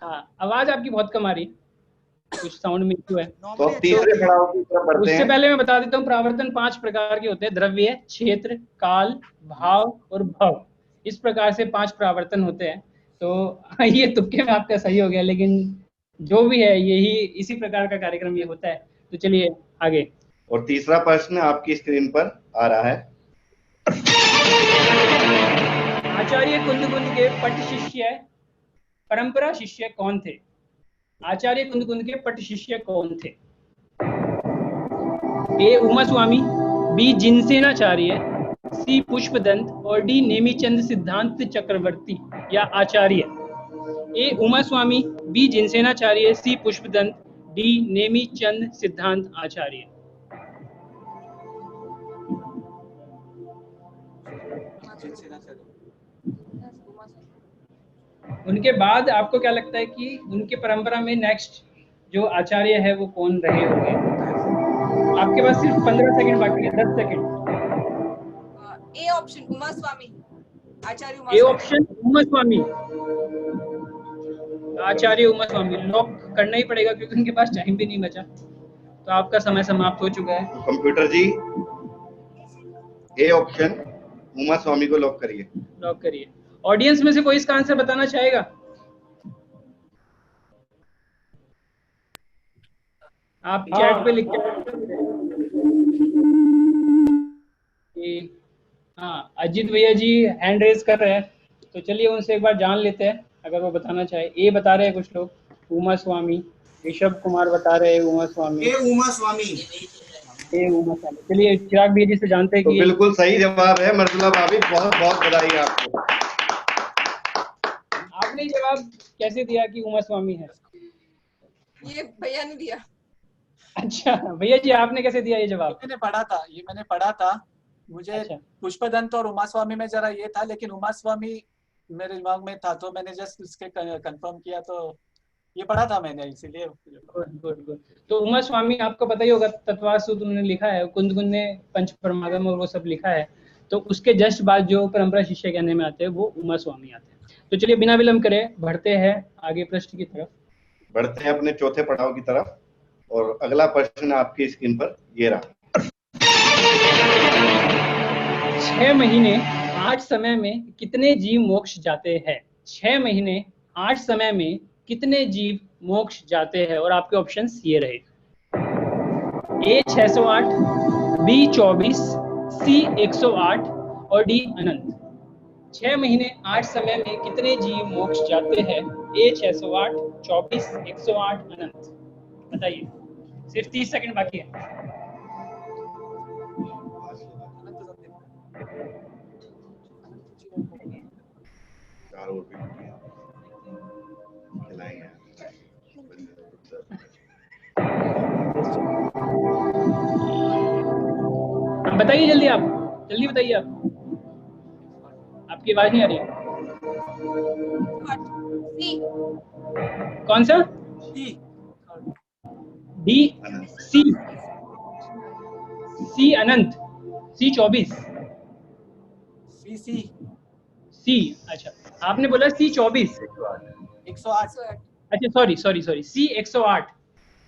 हाँ आवाज आपकी बहुत कम आ रही, कुछ साउंड में इशू है। तो अब तीसरे पड़ाव की तरफ बढ़ते उससे हैं। पहले मैं बता देता हूँ, परावर्तन 5 प्रकार के होते हैं: द्रव्य, क्षेत्र, काल, भाव और भव। इस प्रकार से 5 परावर्तन होते हैं। तो ये तुक्के में आपका सही हो गया, लेकिन जो भी है यही इसी प्रकार का कार्यक्रम ये होता है। तो चलिए आगे। और तीसरा प्रश्न आपकी स्क्रीन पर आ रहा है। आचार्य कुंद के पट शिष्य परंपरा शिष्य कौन थे? आचार्य कुंद के पट शिष्य कौन थे? ए उमा स्वामी, बी जिनसेनाचार्य, सी पुष्पदंत और डी नेमिचंद सिद्धांत चक्रवर्ती या आचार्य। ए उमा स्वामी, बी जिनसेनाचार्य, सी पुष्पदंत, डी नेमिचंद सिद्धांत आचार्य। उनके बाद आपको क्या लगता है कि उनके परंपरा में नेक्स्ट जो आचार्य है वो कौन रहे होंगे? आपके पास सिर्फ 15 सेकंड बाकी है, 10 सेकंड। ए ऑप्शन उमा स्वामी, आचार्य उमा। ए ऑप्शन उमा स्वामी, आचार्य उमा स्वामी लॉक करना ही पड़ेगा क्योंकि उनके पास टाइम भी नहीं बचा। तो आपका समय समाप्त हो चुका है। तो computer ji A option Uma Swami को लॉक करिए। लॉक करिए। ऑडियंस में से कोई इसका आंसर बताना चाहेगा? आप चैट पे लिख के। हाँ अजीत भैया जी हैंड रेज कर रहे हैं, तो चलिए उनसे एक बार जान लेते हैं अगर वो बताना चाहे। ए बता रहे हैं कुछ लोग, उमा स्वामी। ऋषभ कुमार बता रहे हैं उमा स्वामी। ए उमा स्वामी। ए उमा स्वामी। चलिए चिराग भैया जी से जानते हैं तो कि बिल्कुल सही जवाब है मृदुला भाभी, बहुत बहुत बधाई आपको। आपने जवाब कैसे दिया कि उमा स्वामी है? ये भैया ने दिया। अच्छा भैया जी आपने कैसे दिया ये जवाब? मैंने पढ़ा था मुझे। अच्छा। पुष्पदंत और उमा स्वामी में जरा ये था, लेकिन उमा स्वामी मेरे दिमाग में था तो मैंने जस्ट उसके कंफर्म किया, तो ये पढ़ा था मैंने इसीलिए। गुड। तो उमा स्वामी आपको पता ही होगा, तत्वासूत्र उन्होंने लिखा है, कुंद ने पंच परमागम और वो सब लिखा है। तो उसके जस्ट बाद जो परंपरा शिष्य कहने में आते हैं वो उमा स्वामी आते हैं। तो चलिए बिना विलंब करे बढ़ते हैं आगे प्रश्न की तरफ। बढ़ते हैं अपने चौथे पड़ाव की तरफ और अगला प्रश्न आपकी स्क्रीन पर ये रहा। 6 महीने 8 समय में कितने जीव मोक्ष जाते हैं? 6 महीने 8 समय में कितने जीव मोक्ष जाते हैं? और आपके ऑप्शंस ये रहे: ए 608, बी 24, सी 108 और डी अनंत। 6 महीने 8 समय में कितने जीव मोक्ष जाते हैं? ए 608, 24, 108, अनंत। बताइए, सिर्फ 30 सेकंड बाकी है। बताइए जल्दी, आप जल्दी बताइए। आपकी आवाज नहीं आ रही है। कौन सा? डी सी अनंत, सी 24, सी। अच्छा आपने बोला सी 24, 108। अच्छा सॉरी सी 108।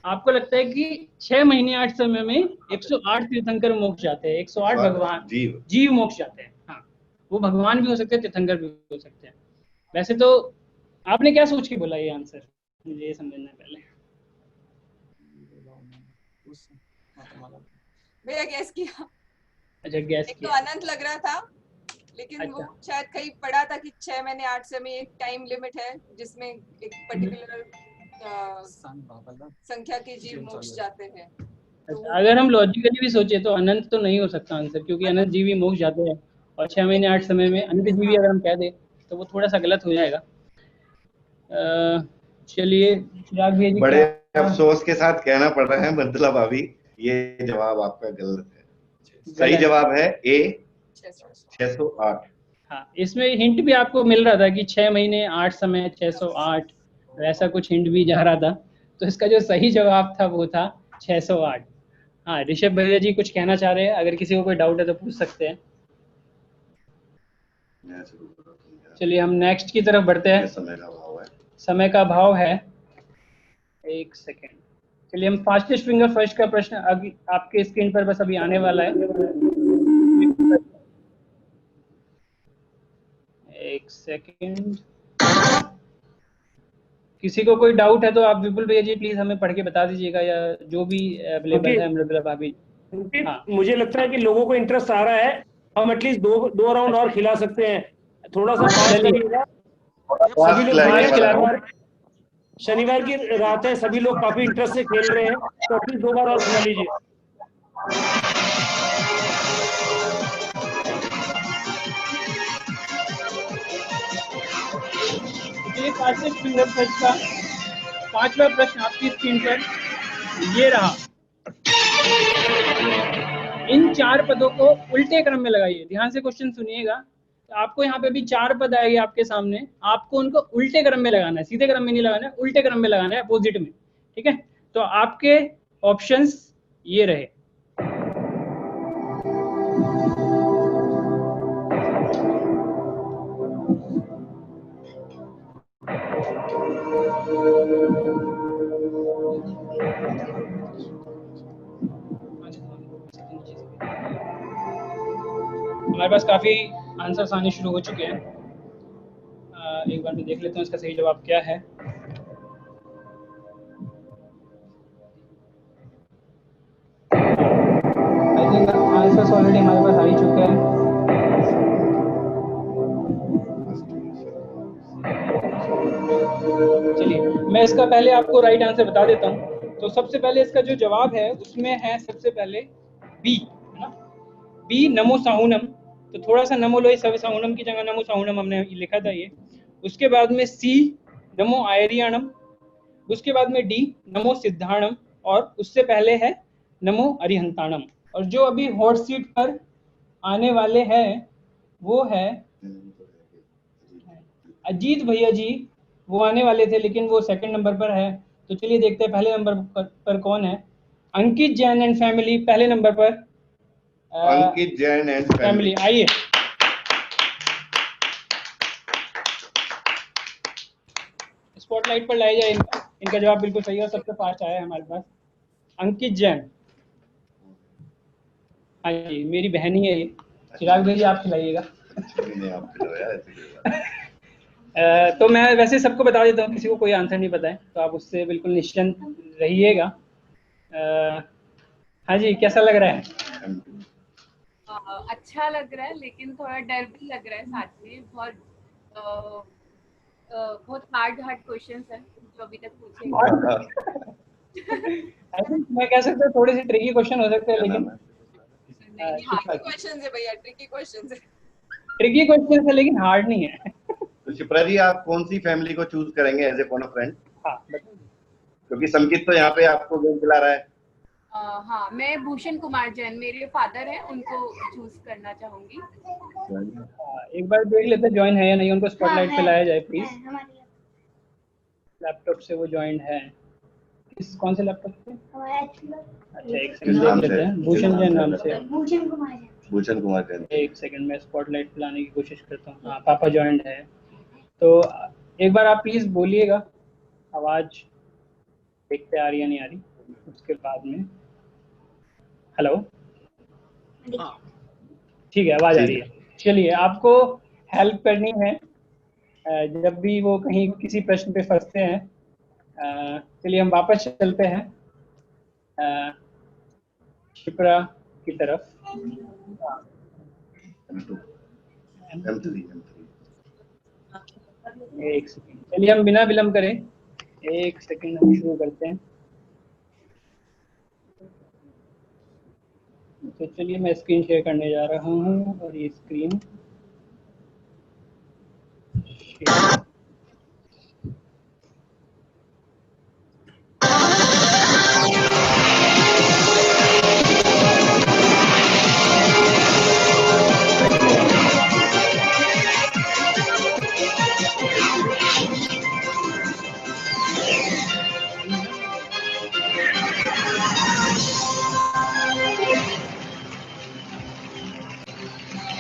आपको लगता है कि 6 महीने 8 समय में 108 तीर्थंकर मोक्ष जाते हैं, 108 भगवान जीव मोक्ष जाते हैं। हाँ वो भगवान भी हो सकते हैं, तीर्थंकर भी हो सकते हैं। वैसे तो आपने क्या सोच के बोला ये आंसर, मुझे ये समझना है पहले। भैया गैस किया। अच्छा गैस एक तो अनंत लग रहा था, लेकिन वो शायद कहीं पढ़ा था कि 6 महीने 8 समय एक टाइम लिमिट है जिसमें एक पर्टिकुलर संख्या के जीव मोक्ष जाते हैं। अच्छा, अगर हम लॉजिकली भी सोचे तो अनंत तो नहीं हो सकता आंसर, क्योंकि अनंत जीवी मोक्ष जाते हैं और 6 महीने 8 समय में अनंत जीवी अगर हम कह दें तो वो थोड़ा सा गलत हो जाएगा। चलिए चिराग भैया जी, बड़े अफसोस के साथ कहना पड़ रहा है मंतला भाभी, ये जवाब आपका गलत है। सही जवाब है ए 608। हाँ, इसमें हिंट भी आपको मिल रहा था कि 6 महीने 8 समय 608, वैसा कुछ हिंट भी जा रहा था। तो इसका जो सही जवाब था वो था 608। हाँ, ऋषभ भैया जी कुछ कहना चाह रहे हैं, अगर किसी को कोई डाउट है तो पूछ सकते हैं। चलिए हम नेक्स्ट की तरफ बढ़ते हैं। समय का भाव है 1 सेकेंड। चलिए हम फास्टेस्ट फिंगर फर्स्ट का प्रश्न अभी आपके स्क्रीन पर बस अभी आने वाला है। 1 सेकेंड। किसी को कोई डाउट है तो आप विपुल भैया जी प्लीज हमें पढ़ के बता दीजिएगा, या जो भी अवेलेबल है मृदुला भाभी। हाँ, मुझे लगता है कि लोगों को इंटरेस्ट आ रहा है, हम एटलीस्ट दो राउंड और खिला सकते हैं। थोड़ा सा फास्ट करिएगा। सभी लोग शनिवार की रात है, सभी लोग काफी इंटरेस्ट से खेल रहे हैं, तो एटलीस्ट 2 बार और खिला लीजिए। फास्टेस्ट फिंगर फर्स्ट का 5वां प्रश्न आपकी स्क्रीन पर ये रहा। इन 4 पदों को उल्टे क्रम में लगाइए। ध्यान से क्वेश्चन सुनिएगा। तो आपको यहाँ पे भी 4 पद आएंगे आपके सामने, आपको उनको उल्टे क्रम में लगाना है, सीधे क्रम में नहीं लगाना है, उल्टे क्रम में लगाना है, अपोजिट में। ठीक है, तो आपके ऑप्शंस ये रहे। हमारे पास काफी आंसर्स आने शुरू हो चुके हैं। एक बार मैं देख लेता हूँ इसका सही जवाब क्या है। आई थिंक आंसर्स ऑलरेडी हमारे पास आ ही चुके हैं। चलिए मैं इसका पहले आपको राइट आंसर बता देता हूँ। तो सबसे पहले इसका जो जवाब है उसमें है सबसे पहले बी, है ना, बी नमो साहुनम। तो थोड़ा सा नमो लोई सव साहुनम की जगह नमो साहुनम हमने लिखा था ये। उसके बाद में सी नमो आयरियाणम, उसके बाद में डी नमो सिद्धाणम, और उससे पहले है नमो अरिहंताणम। और जो अभी हॉट सीट पर आने वाले हैं वो है अजीत भैया जी। वो आने वाले थे लेकिन वो सेकंड नंबर पर है। तो चलिए देखते हैं पहले नंबर पर कौन है। अंकित जैन एंड फैमिली पहले नंबर पर। अंकित जैन एंड फैमिली, आइए। स्पॉटलाइट पर लाया जाए इनका जवाब बिल्कुल सही है और सबसे फास्ट आया है हमारे पास अंकित जैन। हाँ जी, मेरी बहन ही है ये। चिराग भाई आप खिलाइएगा। तो मैं वैसे सबको बता देता हूँ, किसी को कोई आंसर नहीं पता है तो आप उससे बिल्कुल निश्चिंत रहिएगा। हाँ जी, कैसा लग रहा है? अच्छा लग रहा है, लेकिन थोड़ा डर भी लग रहा है साथ में। बहुत हार्ड क्वेश्चंस हैं जो अभी तक पूछे। मैं कह सकता हूँ थोड़े से ट्रिकी क्वेश्चन हो सकते हैं, लेकिन हार्ड क्वेश्चंस है भैया, ट्रिकी क्वेश्चंस है। ट्रिकी क्वेश्चन है लेकिन हार्ड नहीं है। तो शिप्रा जी आप कौन सी फैमिली को चूज करेंगे एज ए कॉन फ्रेंड? हाँ, क्योंकि संकित तो यहाँ पे आपको गेम खिला रहा है। हाँ, मैं भूषण कुमार जैन, मेरे फादर हैं, उनको चूज करना चाहूंगी। एक बार देख लेते हैं ज्वाइन है या नहीं, उनको स्पॉटलाइट पे लाया जाए प्लीज। लैपटॉप से वो ज्वाइन है। किस कौन से लैपटॉप पे? अच्छा एक सेकंड देख लेते हैं। भूषण जैन नाम से। भूषण कुमार जैन। एक सेकंड में स्पॉटलाइट पे लाने की कोशिश करता हूँ। हाँ, पापा ज्वाइंट है। तो एक बार आप प्लीज बोलिएगा, आवाज देखते आ रही है नहीं आ रही। उसके बाद में हेलो, ठीक है, आवाज आ रही है। चलिए आपको हेल्प करनी है जब भी वो कहीं किसी प्रश्न पे फंसते हैं। चलिए हम वापस चलते हैं शिप्रा की तरफ। एक सेकंड, चलिए हम बिना विलंब करें एक सेकंड हम शुरू करते हैं। तो चलिए मैं स्क्रीन शेयर करने जा रहा हूँ और ये स्क्रीन शेयर।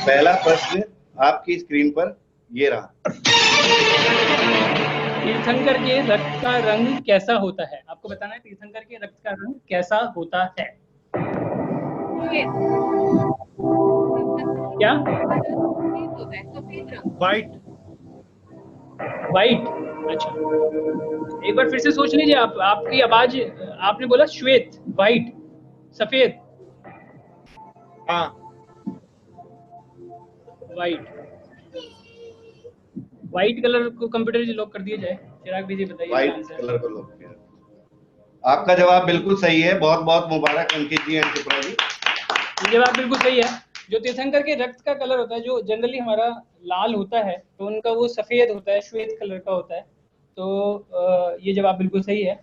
पहला प्रश्न आपकी स्क्रीन पर ये रहा। तीर्थंकर के रक्त का रंग कैसा होता है? आपको बताना है तीर्थंकर के रक्त का रंग कैसा होता है। क्या? वाइट। वाइट। अच्छा, एक बार फिर से सोच लीजिए। आप, आपकी आवाज, आपने बोला श्वेत, वाइट, सफेद। हाँ, वाइट। वाइट कलर को कंप्यूटर से लॉक कर दिया जाए। चिराग जी बताइए। वाइट कलर को लॉक किया। आपका जवाब बिल्कुल सही है। बहुत बहुत मुबारक अंकित जी एंड चित्रा जी। ये जवाब बिल्कुल सही है। जो तीर्थंकर के रक्त का कलर होता है, जो जनरली हमारा लाल होता है, तो उनका वो सफेद होता है, श्वेत कलर का होता है। तो ये जवाब बिल्कुल सही है।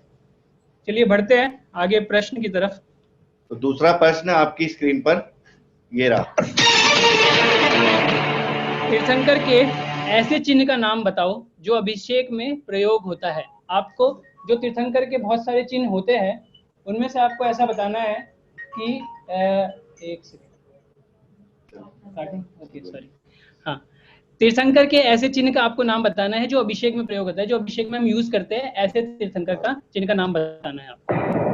चलिए बढ़ते हैं आगे प्रश्न की तरफ। तो दूसरा प्रश्न आपकी स्क्रीन पर ये रहा। तीर्थंकर के ऐसे चिन्ह का नाम बताओ जो अभिषेक में प्रयोग होता है। आपको जो तीर्थंकर के बहुत सारे चिन्ह होते हैं, उनमें से आपको ऐसा बताना है कि एक सेकंड, ओके सॉरी, हाँ, तीर्थंकर के ऐसे चिन्ह का आपको नाम बताना है जो अभिषेक में प्रयोग होता है, जो अभिषेक में हम यूज करते हैं। ऐसे तीर्थंकर का चिन्ह का नाम बताना है आपको।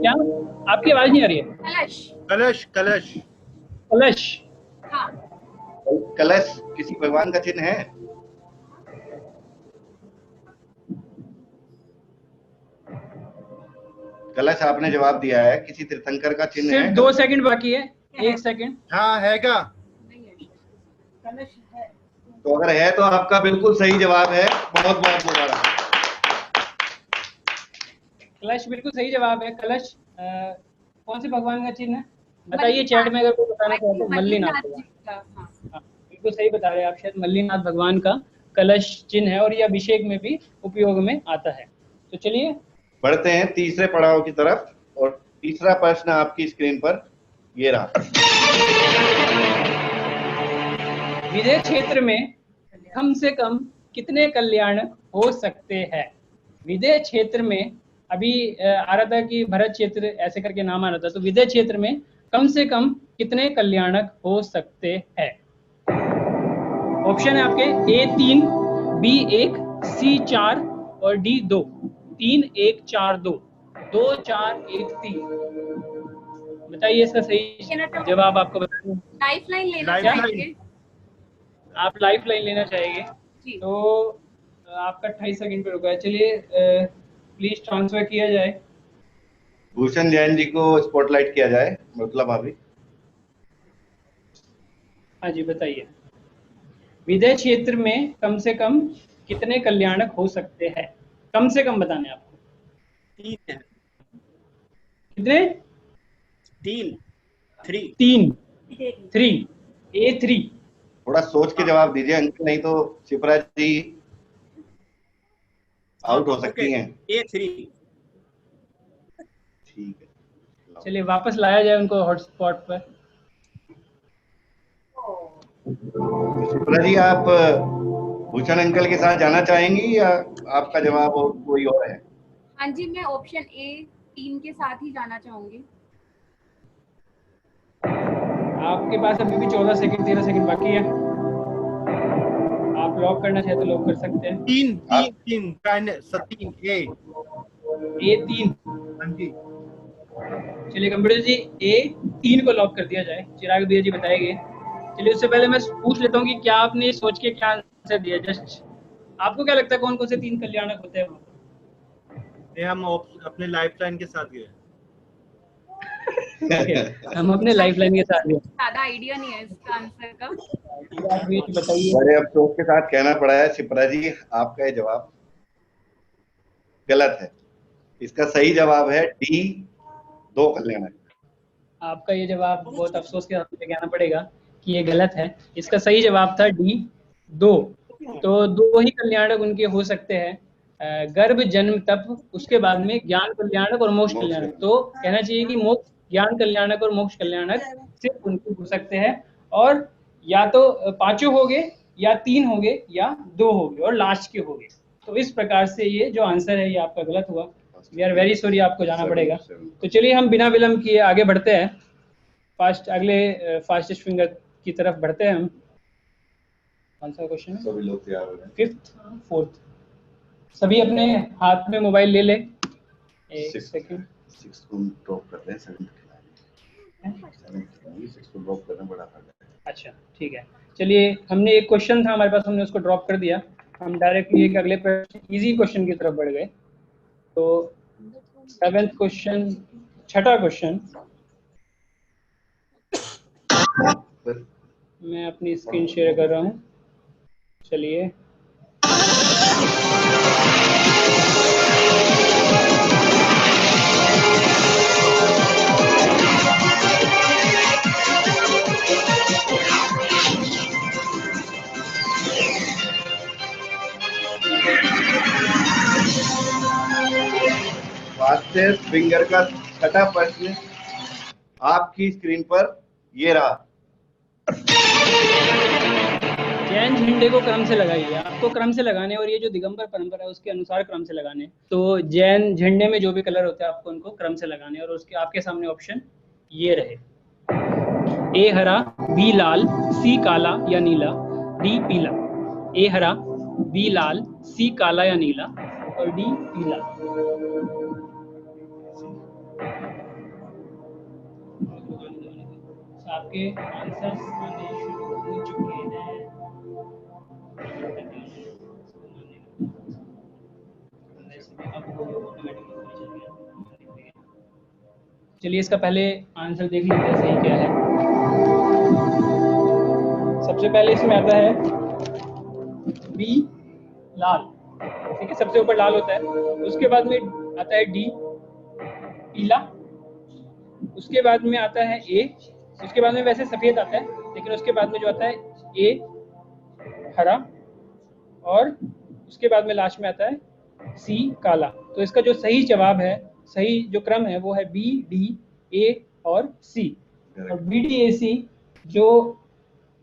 क्या? आपकी आवाज नहीं आ रही है। कलश। कलश। कलश। हाँ। कलश किसी भगवान का चिन्ह है? कलश आपने जवाब दिया है, किसी तीर्थंकर का चिन्ह है? सिर्फ 2 सेकंड बाकी है। 1 सेकंड। हाँ है क्या? तो अगर है तो आपका बिल्कुल सही जवाब है। बहुत बहुत मुबारक। कलश बिल्कुल सही जवाब है। कलश कौन से भगवान का चिन्ह है बताइए चैट में, अगर कोई बताना चाहे तो। मल्लीनाथ भगवान। हाँ, बिल्कुल सही बता रहे हैं आप। शायद मल्लीनाथ भगवान का कलश चिन्ह है और ये अभिषेक में भी उपयोग में आता है। तो चलिए बढ़ते हैं तीसरे पड़ाव की तरफ। और तीसरा प्रश्न आपकी स्क्रीन पर ये रहा। विदेह क्षेत्र में कम से कम कितने कल्याण हो सकते हैं? विदेह क्षेत्र में अभी आ रहा था कि भरत क्षेत्र ऐसे करके नाम आ रहा था। तो विदेह क्षेत्र में कम से कम कितने कल्याणक हो सकते हैं? ऑप्शन है आपके A3, B1, C4 और D2। 3 1 4 2, 2 4 1 3। बताइए इसका सही जवाब आपको बताइए। लाइफलाइन लेना चाहेंगे? आप लाइफलाइन लेना चाहेंगे? तो आपका 28 सेकंड पे रुका है। चलिए प्लीज ट्रांसफर किया जाए। भूषण जैन जी को स्पॉटलाइट किया जाए। मतलब भाभी। हाँ जी बताइए। विदेह क्षेत्र में कम से कम कितने कल्याणक हो सकते हैं? कम से कम बताने आपको। 3 है। कितने? 3 3 A3। थोड़ा सोच के जवाब दीजिए अंकल, नहीं तो शिप्रा जी आउट हो सकती हैं। A3। ठीक है, चलिए वापस लाया जाए उनको हॉटस्पॉट पर। शिप्रा जी आप भूषण अंकल के साथ जाना चाहेंगी या आपका जवाब और कोई और है? हाँ जी, मैं ऑप्शन A3 के साथ ही जाना चाहूंगी। आपके पास अभी भी 14 सेकंड 13 सेकंड बाकी है। आप लॉक करना चाहे तो लॉक कर सकते हैं। 3 A। A3। हाँ जी। चलिए कंप्यूटर जी A3 को लॉक कर दिया जाए। चिराग भैया जी बताएंगे। चलिए उससे पहले मैं पूछ लेता हूँ कि क्या आपने सोच के क्या आंसर दिया। जस्ट आपको क्या लगता है कौन कौन से 3 कल्याणक होते हैं? हम अपने लाइफलाइन के साथ गए। हम अपने लाइफलाइन के साथ हैं। ज्यादा आइडिया नहीं है इसका आंसर का। बताइए। बड़े अफसोस के साथ कहना पड़ा है शिप्रा जी, आपका ये जवाब गलत है। इसका सही जवाब है डी, 2 कल्याणक। आपका ये जवाब बहुत अफसोस के साथ कहना पड़ेगा कि ये गलत है। इसका सही जवाब था डी, 2। तो 2 ही कल्याणक उनके हो सकते हैं, गर्भ, जन्म, तप, उसके बाद में ज्ञान कल्याणक और मोक्ष कल्याणक। तो कहना चाहिए कि मोक्ष, ज्ञान कल्याणक और मोक्ष कल्याणक सिर्फ उनके हो सकते हैं, और या तो 5 हो गए, या 3 हो गए, या 2 हो गए, और लास्ट के हो गए। तो इस प्रकार से ये जो आंसर है ये आपका गलत हुआ। वी आर वेरी सॉरी, आपको जाना पड़ेगा। तो चलिए हम बिना विलंब किए आगे बढ़ते हैं, अगले फास्टेस्ट फिंगर की तरफ बढ़ते हैं हम। कौन सा क्वेश्चन है? सभी लोग तैयार हो गए। 5th, 4th। सभी अपने हाथ में मोबाइल ले ले। एक सेकंड। 6 को ड्रॉप करते हैं, 7 को ड्रॉप करना बड़ा हार्ड है। अच्छा ठीक है, चलिए हमने एक क्वेश्चन था हमारे पास, हमने उसको ड्रॉप कर दिया। हम डायरेक्टली एक अगले इजी क्वेश्चन की तरफ बढ़ गए। तो 7th क्वेश्चन, छठा क्वेश्चन, मैं अपनी स्क्रीन शेयर कर रहा हूँ। चलिए फास्टेस्ट फिंगर का छठा प्रश्न आपकी स्क्रीन पर ये रहा। जैन झंडे को क्रम से लगाइए। आपको क्रम से लगाने, और ये जो दिगंबर परंपरा है उसके अनुसार क्रम से लगाने। तो जैन झंडे में जो भी कलर होते हैं आपको उनको क्रम से लगाने, और उसके आपके सामने ऑप्शन ये रहे: ए हरा, बी लाल, सी काला या नीला, डी पीला। ए हरा, बी लाल, सी काला या नीला, और डी पीला। आपके आंसर्स आने शुरू हो चुके हैं। चलिए इसका पहले आंसर देख लेते हैं सही क्या है। सबसे पहले इसमें आता है बी लाल, ठीक है, सबसे ऊपर लाल होता है। उसके बाद में आता है डी पीला, उसके बाद में आता है ए, उसके बाद में वैसे सफेद आता है, लेकिन उसके बाद में जो आता है ए हरा, और उसके बाद में लास्ट में आता है सी काला। तो इसका जो सही जवाब है, सही जो क्रम है वो है बी, डी, ए और सी। और बी, डी, ए, सी जो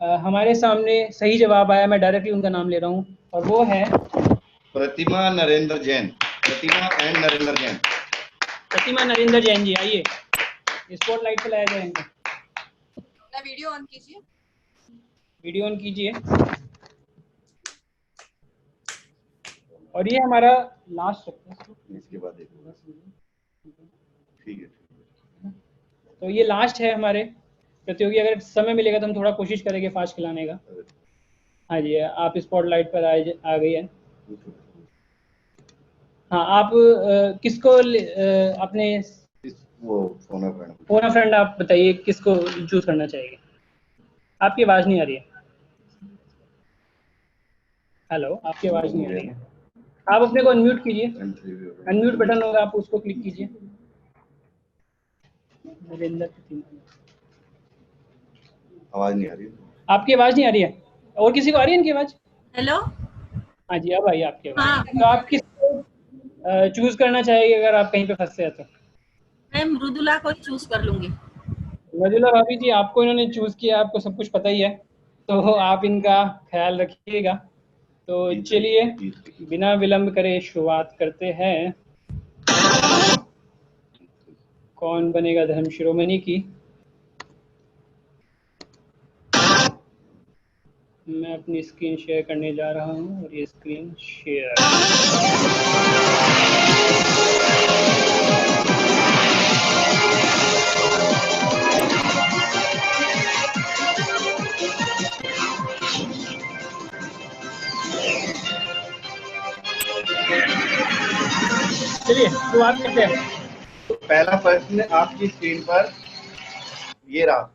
हमारे सामने सही जवाब आया, मैं डायरेक्टली उनका नाम ले रहा हूँ, और वो है प्रतिमा नरेंद्र जैन। प्रतिमा एंड नरेंद्र जैन। प्रतिमा नरेंद्र जैन जी, आइए स्पॉटलाइट पे लाया जाए इनको। अपना वीडियो ऑन कीजिए। वीडियो ऑन कीजिए। और ये हमारा लास्ट इसके बाद ठीक है। तो ये लास्ट है हमारे प्रतियोगी। अगर समय मिलेगा तो हम थोड़ा कोशिश करेंगे फास्ट खिलाने का। हाँ जी, आप स्पॉटलाइट पर आ गई है। हाँ, आप किसको अपने वो फोन अ फ्रेंड आप बताइए किसको चूज करना चाहिए। आपकी आवाज नहीं आ रही है। हेलो, आपकी आवाज नहीं आ रही है। आप अपने को अनम्यूट कीजिए। अनम्यूट बटन होगा, आप उसको क्लिक कीजिए। आवाज नहीं आ रही है। आपकी आवाज नहीं आ रही है। और किसी को आ रही है इनकी आवाज? हेलो, हाँ जी, अब आई आपकी आवाज। तो आप किसको चूज करना चाहेंगे अगर आप कहीं पे फंसते हैं तो? मैं मृदुला को चूज कर लूंगी। मृदुला भाभी जी, आपको इन्होंने चूज किया, आपको सब कुछ पता ही है, तो आप इनका ख्याल रखिएगा। तो चलिए बिना विलंब करे शुरुआत करते हैं। कौन बनेगा धर्म शिरोमणि की? मैं अपनी स्क्रीन शेयर करने जा रहा हूं, और ये स्क्रीन शेयर। चलिए शुरुआत करते हैं। पहला प्रश्न आपकी स्क्रीन पर ये रहा।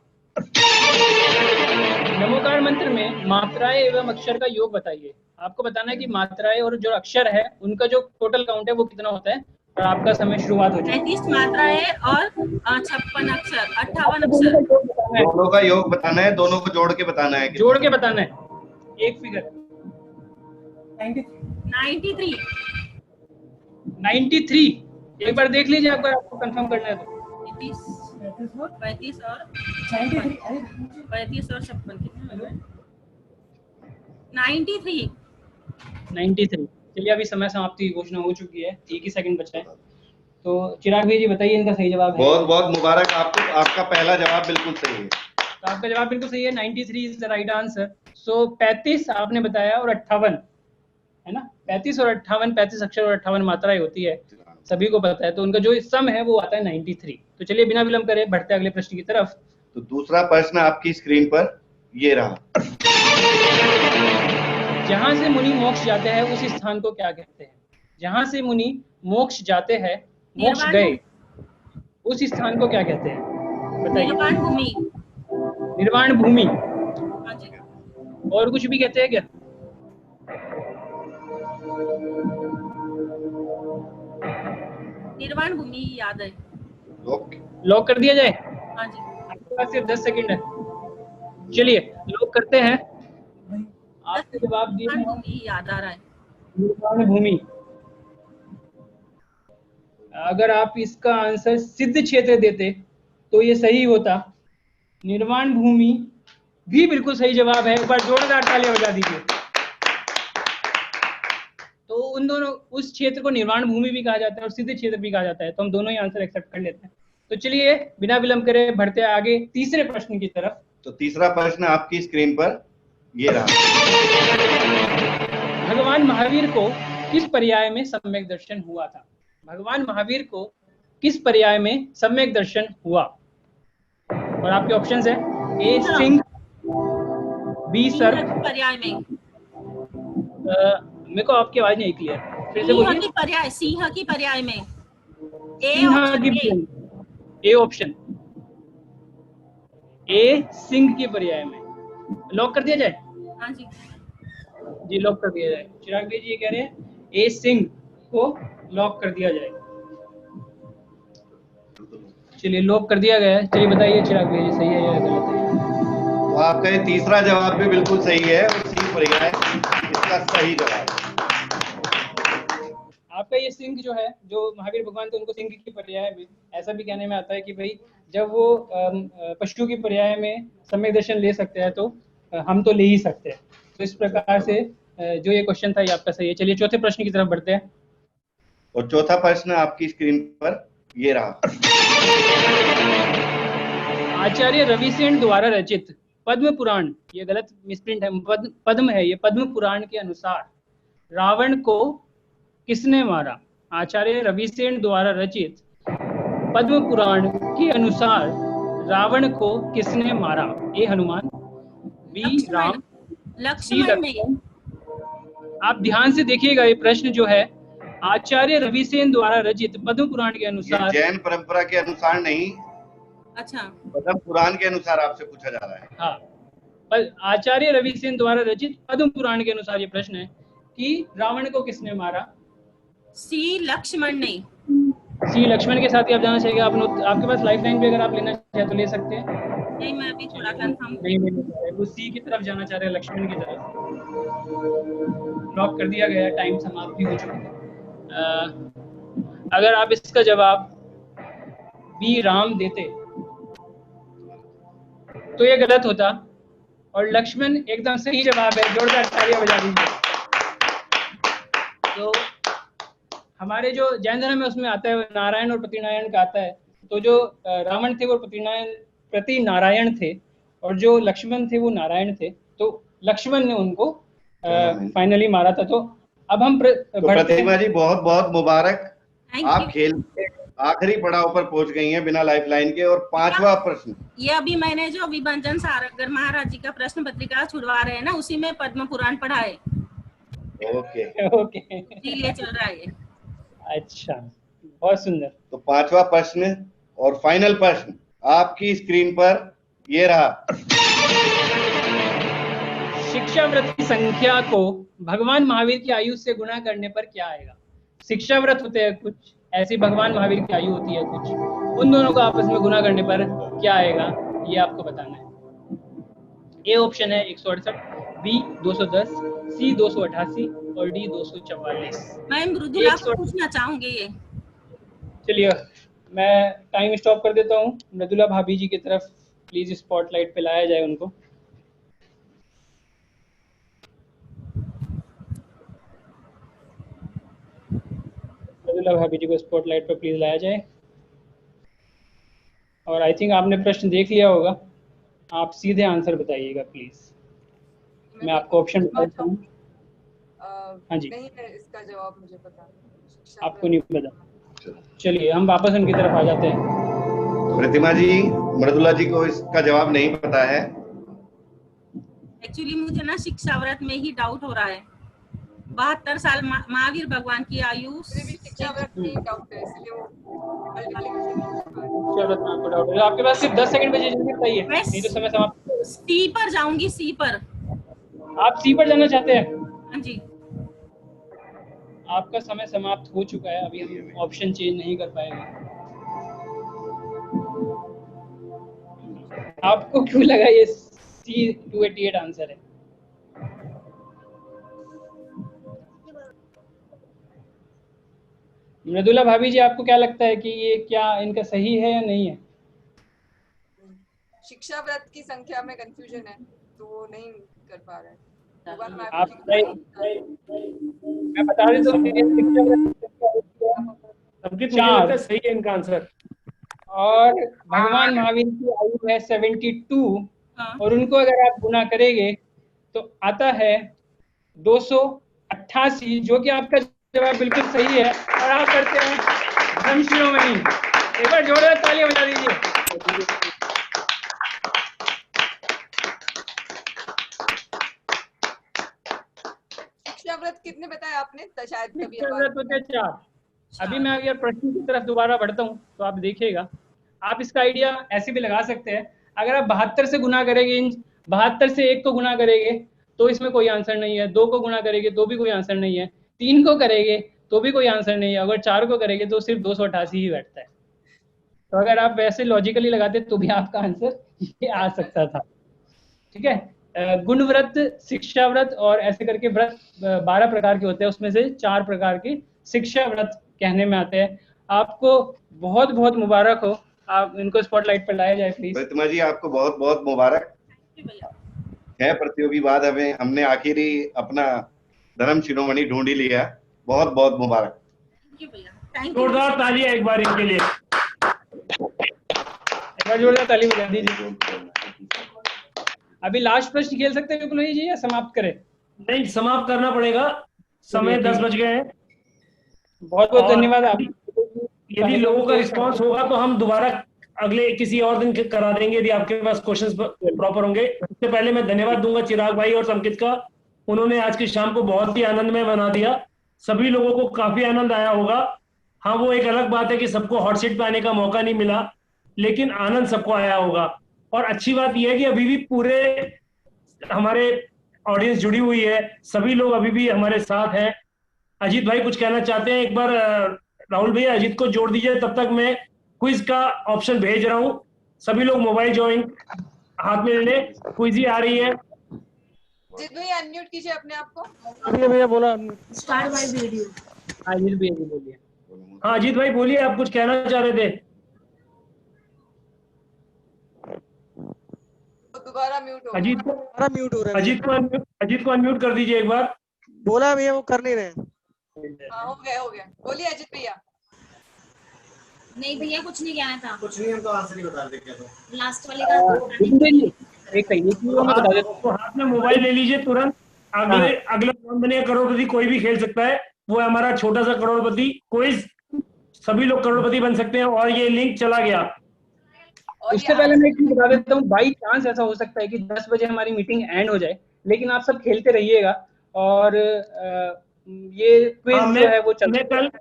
नमोकार मंत्र में मात्राएं एवं अक्षर का योग बताइए। आपको बताना है कि मात्राएं और जो अक्षर है उनका जो टोटल काउंट है वो कितना होता है, और आपका समय शुरुआत हो जाए। 35 मात्राएं और 56 अक्षर, 58 अक्षर। दोनों का योग बताना है, दोनों को जोड़ के बताना है। जोड़ के बताना है, एक फिगर। 93। 93। एक बार देख लीजिए, अगर आपको कंफर्म करना है तो। 35 और 56 कितने? 93। 93। चलिए, अभी समय समाप्ति की घोषणा हो चुकी है, 1 ही सेकंड बचा है। तो चिराग भाई जी बताइए, इनका सही जवाब है। बहुत बहुत मुबारक आपको, आपका पहला जवाब बिल्कुल सही है। तो आपका जवाब बिल्कुल सही है, 93 इज द राइट आंसर। सो 35 आपने बताया और 58 है ना, 35 और 58, 35 अक्षर और 58 मात्राएं होती है, सभी को पता है। तो उनका जो सम है वो आता है 93। तो चलिए बिना विलंब करे बढ़ते अगले प्रश्न की तरफ। तो दूसरा प्रश्न आपकी स्क्रीन पर ये रहा। जहां से मुनि मोक्ष जाते हैं उस स्थान को क्या कहते हैं? जहां से मुनि मोक्ष जाते हैं, मोक्ष गए, उस स्थान को क्या कहते हैं? बताइए। निर्वाण भूमि। निर्वाण भूमि। हाँ जी। और कुछ भी कहते हैं क्या? निर्वाण भूमि याद है। लॉक कर दिया जाए? हाँ जी। आपके पास सिर्फ 10 सेकंड है। चलिए लॉक करते हैं। आपने जवाब दिया याद आ रहा है, निर्वाण भूमि। अगर आप इसका आंसर सिद्ध क्षेत्र देते तो ये सही होता। निर्वाण भूमि भी बिल्कुल सही जवाब है। एक बार जोरदार तालियां बजा दीजिए। तो उन दोनों, उस क्षेत्र को निर्वाण भूमि भी कहा जाता है और सिद्ध क्षेत्र भी कहा जाता है, तो हम दोनों ही आंसर एक्सेप्ट कर लेते हैं। तो चलिए बिना विलंब करे बढ़ते आगे तीसरे प्रश्न की तरफ। तो तीसरा प्रश्न आपकी स्क्रीन पर ये रहा। भगवान महावीर को किस पर्याय में सम्यक दर्शन हुआ था? भगवान महावीर को किस पर्याय में सम्यक दर्शन हुआ? और आपके ऑप्शंस है ए सिंह, बी सर्प। पर्याय में मेरे को आपकी आवाज नहीं क्लियर, फिर से बोलिए। पर्याय, सिंह की पर्याय में ए ऑप्शन, ए सिंह के पर्याय में। लॉक कर दिया जाए? हाँ जी। जी लॉक कर दिया जाए। चिराग भाई जी ये कह रहे हैं ए सिंह को लॉक कर दिया जाए। चलिए लॉक कर दिया गया है। चलिए बताइए चिराग भाई जी सही है या गलत है? तो आपका ये तीसरा जवाब भी बिल्कुल सही है और सिंह पर्याय इसका सही जवाब। आपका ये सिंह जो है, जो महावीर भगवान थे उनको सिंह की पर्याय में, ऐसा भी कहने में आता है कि भाई जब वो पशु की पर्याय में सम्यक दर्शन ले सकते हैं तो हम तो ले ही सकते हैं। तो इस प्रकार से जो ये क्वेश्चन था ये आपका सही है। चलिए चौथे प्रश्न की तरफ बढ़ते हैं। और चौथा प्रश्न आपकी स्क्रीन पर ये रहा। आचार्य रविसेन द्वारा रचित पद्म पुराण, ये गलत मिसप्रिंट है, पद्म है ये, पद्म पुराण के अनुसार रावण को किसने मारा? आचार्य रविसेन द्वारा रचित पद्म पुराण के अनुसार रावण को किसने मारा? ए हनुमान, बी राम, सी लक्ष्मण। आप ध्यान से देखिएगा, ये प्रश्न जो है आचार्य रविसेन द्वारा रचित पद्म पुराण के अनुसार, जैन परंपरा के अनुसार नहीं, अच्छा पद्म पुराण के अनुसार आपसे पूछा जा रहा है। हाँ, पर आचार्य रविसेन द्वारा रचित पद्म पुराण के अनुसार ये प्रश्न है कि रावण को किसने मारा? सी लक्ष्मण ने। सी लक्ष्मण के साथ ही आप जाना चाहिए। आपके पास लाइफ लाइन भी अगर आप लेना चाहे तो ले सकते हैं। नहीं, मैं अभी थोड़ा कंफर्म नहीं लेना चाह रहे, वो सी की तरफ जाना चाह रहे हैं, लक्ष्मण की तरफ। लॉक कर दिया गया, टाइम समाप्त भी हो चुका है। अगर आप इसका जवाब बी राम देते तो ये गलत होता और लक्ष्मण एकदम सही जवाब है। जोरदार तालियां बजा दीजिए। तो हमारे जो जैन धर्म में उसमें आता है नारायण और प्रतिनारायण का आता है। तो जो रावण थे वो प्रति नारायण थे और जो लक्ष्मण थे वो नारायण थे। तो लक्ष्मण ने उनको फाइनली मारा था। तो अब हम प्रतिमा जी बहुत बहुत मुबारक, आप खेल के आखिरी पड़ाव पर पहुंच गई हैं बिना लाइफ लाइन के। और पांचवा प्रश्न, ये अभी मैंने जो विभंजन सारंगर महाराज जी का प्रश्न पत्रिका छुड़वा रहे हैं ना, उसी में पद्म पुराण पढ़ा है। ओके ओके, इसीलिए चल रहा है। अच्छा, बहुत सुंदर। तो पांचवा प्रश्न और फाइनल प्रश्न आपकी स्क्रीन पर ये रहा। शिक्षा व्रत की संख्या को भगवान महावीर की आयु से गुणा करने पर क्या आएगा? शिक्षा व्रत होते हैं कुछ, ऐसी भगवान महावीर की आयु होती है कुछ, उन दोनों को आपस में गुणा करने पर क्या आएगा, ये आपको बताना है। ए ऑप्शन है 168, बी 210, सी 288 और डी 244। मैं मृदुला को पूछना चाहूंगी ये। चलिए मैं टाइम स्टॉप कर देता हूँ। मृदुला भाभी जी की तरफ प्लीज स्पॉटलाइट पे लाया जाए उनको। मृदुला भाभी जी को स्पॉटलाइट पे प्लीज लाया जाए। और आई थिंक आपने प्रश्न देख लिया होगा, आप सीधे आंसर बताइएगा प्लीज। मैं आपको ऑप्शन बताता हूँ। हाँ जी, नहीं है इसका जवाब मुझे पता, आपको नहीं पता। चलिए हम वापस उनकी तरफ आ जाते हैं। प्रतिमा जी, मृदुला जी को इसका जवाब नहीं पता है। एक्चुअली मुझे ना शिक्षा व्रत में ही डाउट हो रहा है। 72 साल महावीर भगवान की आयु। शिक्षा व्रत में डाउट है, इसलिए वो आपको डाउट है, आपके पास सिर्फ 10 सेकंड बचे, जल्दी बताइए नहीं तो समय समाप्त। सी पर जाऊंगी, सी पर। आप सी पर जाना चाहते हैं? हाँ जी। आपका समय समाप्त हो चुका है, अभी हम ऑप्शन चेंज नहीं कर पाएंगे। आपको क्यों लगा ये सी 288 आंसर है? मृदुला भाभी जी, आपको क्या लगता है कि ये क्या इनका सही है या नहीं है? शिक्षा व्रत की संख्या में कंफ्यूजन है, तो वो नहीं कर पा रहे हैं। आप मैं बता देता हूँ शिक्षा व्रत सही है इनका आंसर। और भगवान महावीर की आयु है 72 और उनको अगर आप गुना करेंगे तो आता है 288, जो कि आपका जवाब बिल्कुल सही है। और आप करते हैं धर्म शिरोमणि। एक बार जोरदार तालियां बजा दीजिए। शिक्षा व्रत कितने बताया आपने? शायद कभी शिक्षा व्रत होते हैं 4। अभी मैं अगर प्रश्न की तरफ दोबारा बढ़ता हूँ तो आप देखिएगा, आप इसका आइडिया ऐसे भी लगा सकते हैं। अगर आप 72 से गुना करेंगे, इन 72 से 1 को गुना करेंगे तो इसमें कोई आंसर नहीं है, 2 को गुना करेंगे तो भी कोई आंसर नहीं है, 3 को करेंगे तो भी कोई आंसर नहीं है, अगर 4 को करेंगे तो सिर्फ 288 ही बैठता है। तो अगर आप वैसे लॉजिकली लगाते तो भी आपका आंसर ये आ सकता था। ठीक है, गुण व्रत, शिक्षा व्रत और ऐसे करके व्रत 12 प्रकार के होते हैं, उसमें से 4 प्रकार के शिक्षा व्रत कहने में आते हैं। आपको बहुत बहुत मुबारक हो। आप इनको स्पॉटलाइट पर लाया जाए प्लीज। प्रतिमा जी, आपको बहुत बहुत मुबारक। 6 प्रतियोगी बाद हमने आखिरी अपना धर्म शिरोमणि ढूंढ ही लिया। बहुत बहुत मुबारक। जोरदार तालियां एक बार इनके लिए। एक बार जोरदार ताली बजा दीजिए। अभी लास्ट प्रश्न खेल सकते हैं विपुल जी या समाप्त करें? नहीं, समाप्त करना पड़ेगा, समय 10 बज गए हैं। बहुत बहुत धन्यवाद। आप यदि लोगों का रिस्पांस होगा तो हम दोबारा अगले किसी और दिन करा देंगे, यदि आपके पास क्वेश्चंस प्रॉपर होंगे। उससे पहले मैं धन्यवाद दूंगा चिराग भाई और संकित का। उन्होंने आज की शाम को बहुत ही आनंदमय बना दिया। सभी लोगों को काफी आनंद आया होगा। हाँ, वो एक अलग बात है कि सबको हॉट सीट पे आने का मौका नहीं मिला, लेकिन आनंद सबको आया होगा। और अच्छी बात यह है कि अभी भी पूरे हमारे ऑडियंस जुड़ी हुई है, सभी लोग अभी भी हमारे साथ हैं। अजीत भाई कुछ कहना चाहते हैं? एक बार राहुल भैया अजीत को जोड़ दीजिए, तब तक मैं क्विज का ऑप्शन भेज रहा हूँ। सभी लोग मोबाइल ज्वाइन हाथ में ले ले, क्विज ही आ रही है। अजीत भैया अनम्यूट कीजिए अपने आप को। भैया बोला स्टार्ट माय वीडियो। अजीत भैया बोलिए। हाँ अजीत भाई बोलिए, आप कुछ कहना चाह रहे थे? दोबारा म्यूट हो अजीत को म्यूट हो रहा है। अजीत को अनम्यूट कर दीजिए एक बार। बोला भैया, वो कर नहीं रहे। हाँ, हो गया। बोलिए अजीत भैया। नहीं भैया कुछ नहीं कहना था। कुछ नहीं, हम तो आंसर ही बता देंगे। तो लास्ट वाले का तो हाथ में मोबाइल ले लीजिए तुरंत। अगला राउंड बनेगा करोड़पति, कोई भी खेल सकता है। वो है हमारा छोटा सा करोड़पति क्विज, सभी लोग करोड़पति बन सकते हैं। और ये लिंक चला गया। उससे पहले मैं एक चीज बता देता हूँ, बाई चांस ऐसा हो सकता है कि 10 बजे हमारी मीटिंग एंड हो जाए, लेकिन आप सब खेलते रहिएगा। और ये क्विज जो है वो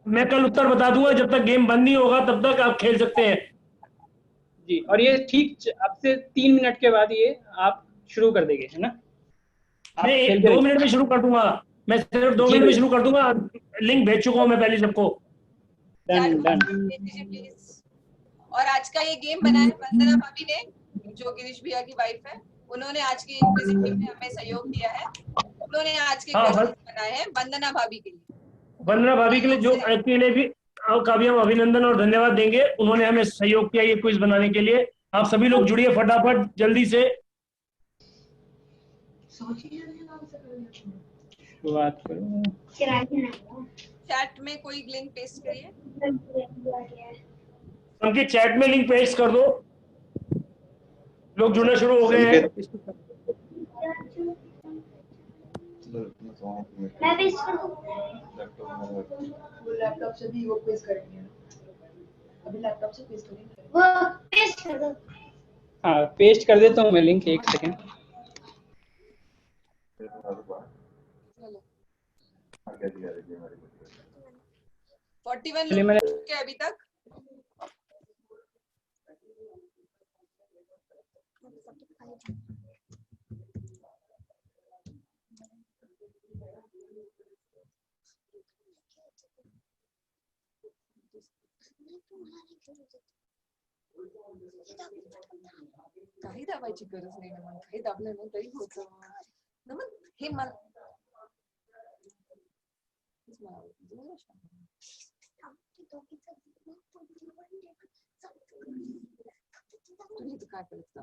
मैं कल उत्तर बता दूंगा। जब तक गेम बंद नहीं होगा तब तक आप खेल सकते हैं। जी, और ये ठीक अब से 3 मिनट के बाद ये आप शुरू कर देंगे, है ना? आप मैं खेलते 2 रहिए। मिनट में शुरू कर दूंगा। मैं सिर्फ 2 जी मिनट में भैया। शुरू कर दूंगा। लिंक भेज चुका हूँ मैं पहले सबको। Done done. भेज दीजिए प्लीज। और आज का ये गेम बनाया है वंदना भाभी ने, जो गिरीश भैया की वाइफ है। उन्होंने आज के क्विज गेम में हमें सहयोग दिया है। उन्होंने आज के हाँ, क्वेश्चन बनाए हैं वंदना भाभी के लिए। वंदना भाभी के लिए जो के लिए भी का भी हम अभिनंदन और धन्यवाद देंगे। उन्होंने हमें सहयोग किया ये क्विज बनाने के लिए। आप सभी लोग जुड़िए फटाफट जल्दी से। शुरुआत करो। चैट में कोई लिंक पेस्ट करिए। उनके चैट में लिंक पेस्ट कर दो। लोग जुड़ना शुरू हो गए हैं। मैं पेस्ट कर दूं? वो लैपटॉप से भी वो पेस्ट करेंगे। अभी लैपटॉप से पेस्ट करेंगे। वो पेस्ट कर दो। हाँ, पेस्ट कर देता हूँ मैं लिंक, 1 सेकेंड। चलो 41 चलिए, लोग मैंने जुड़ चुके हैं अभी तक। काही दाबायची गरज नाही नमन, काही दाबलं ना तरी होतं नमन. हे मला तुम्ही काय करता?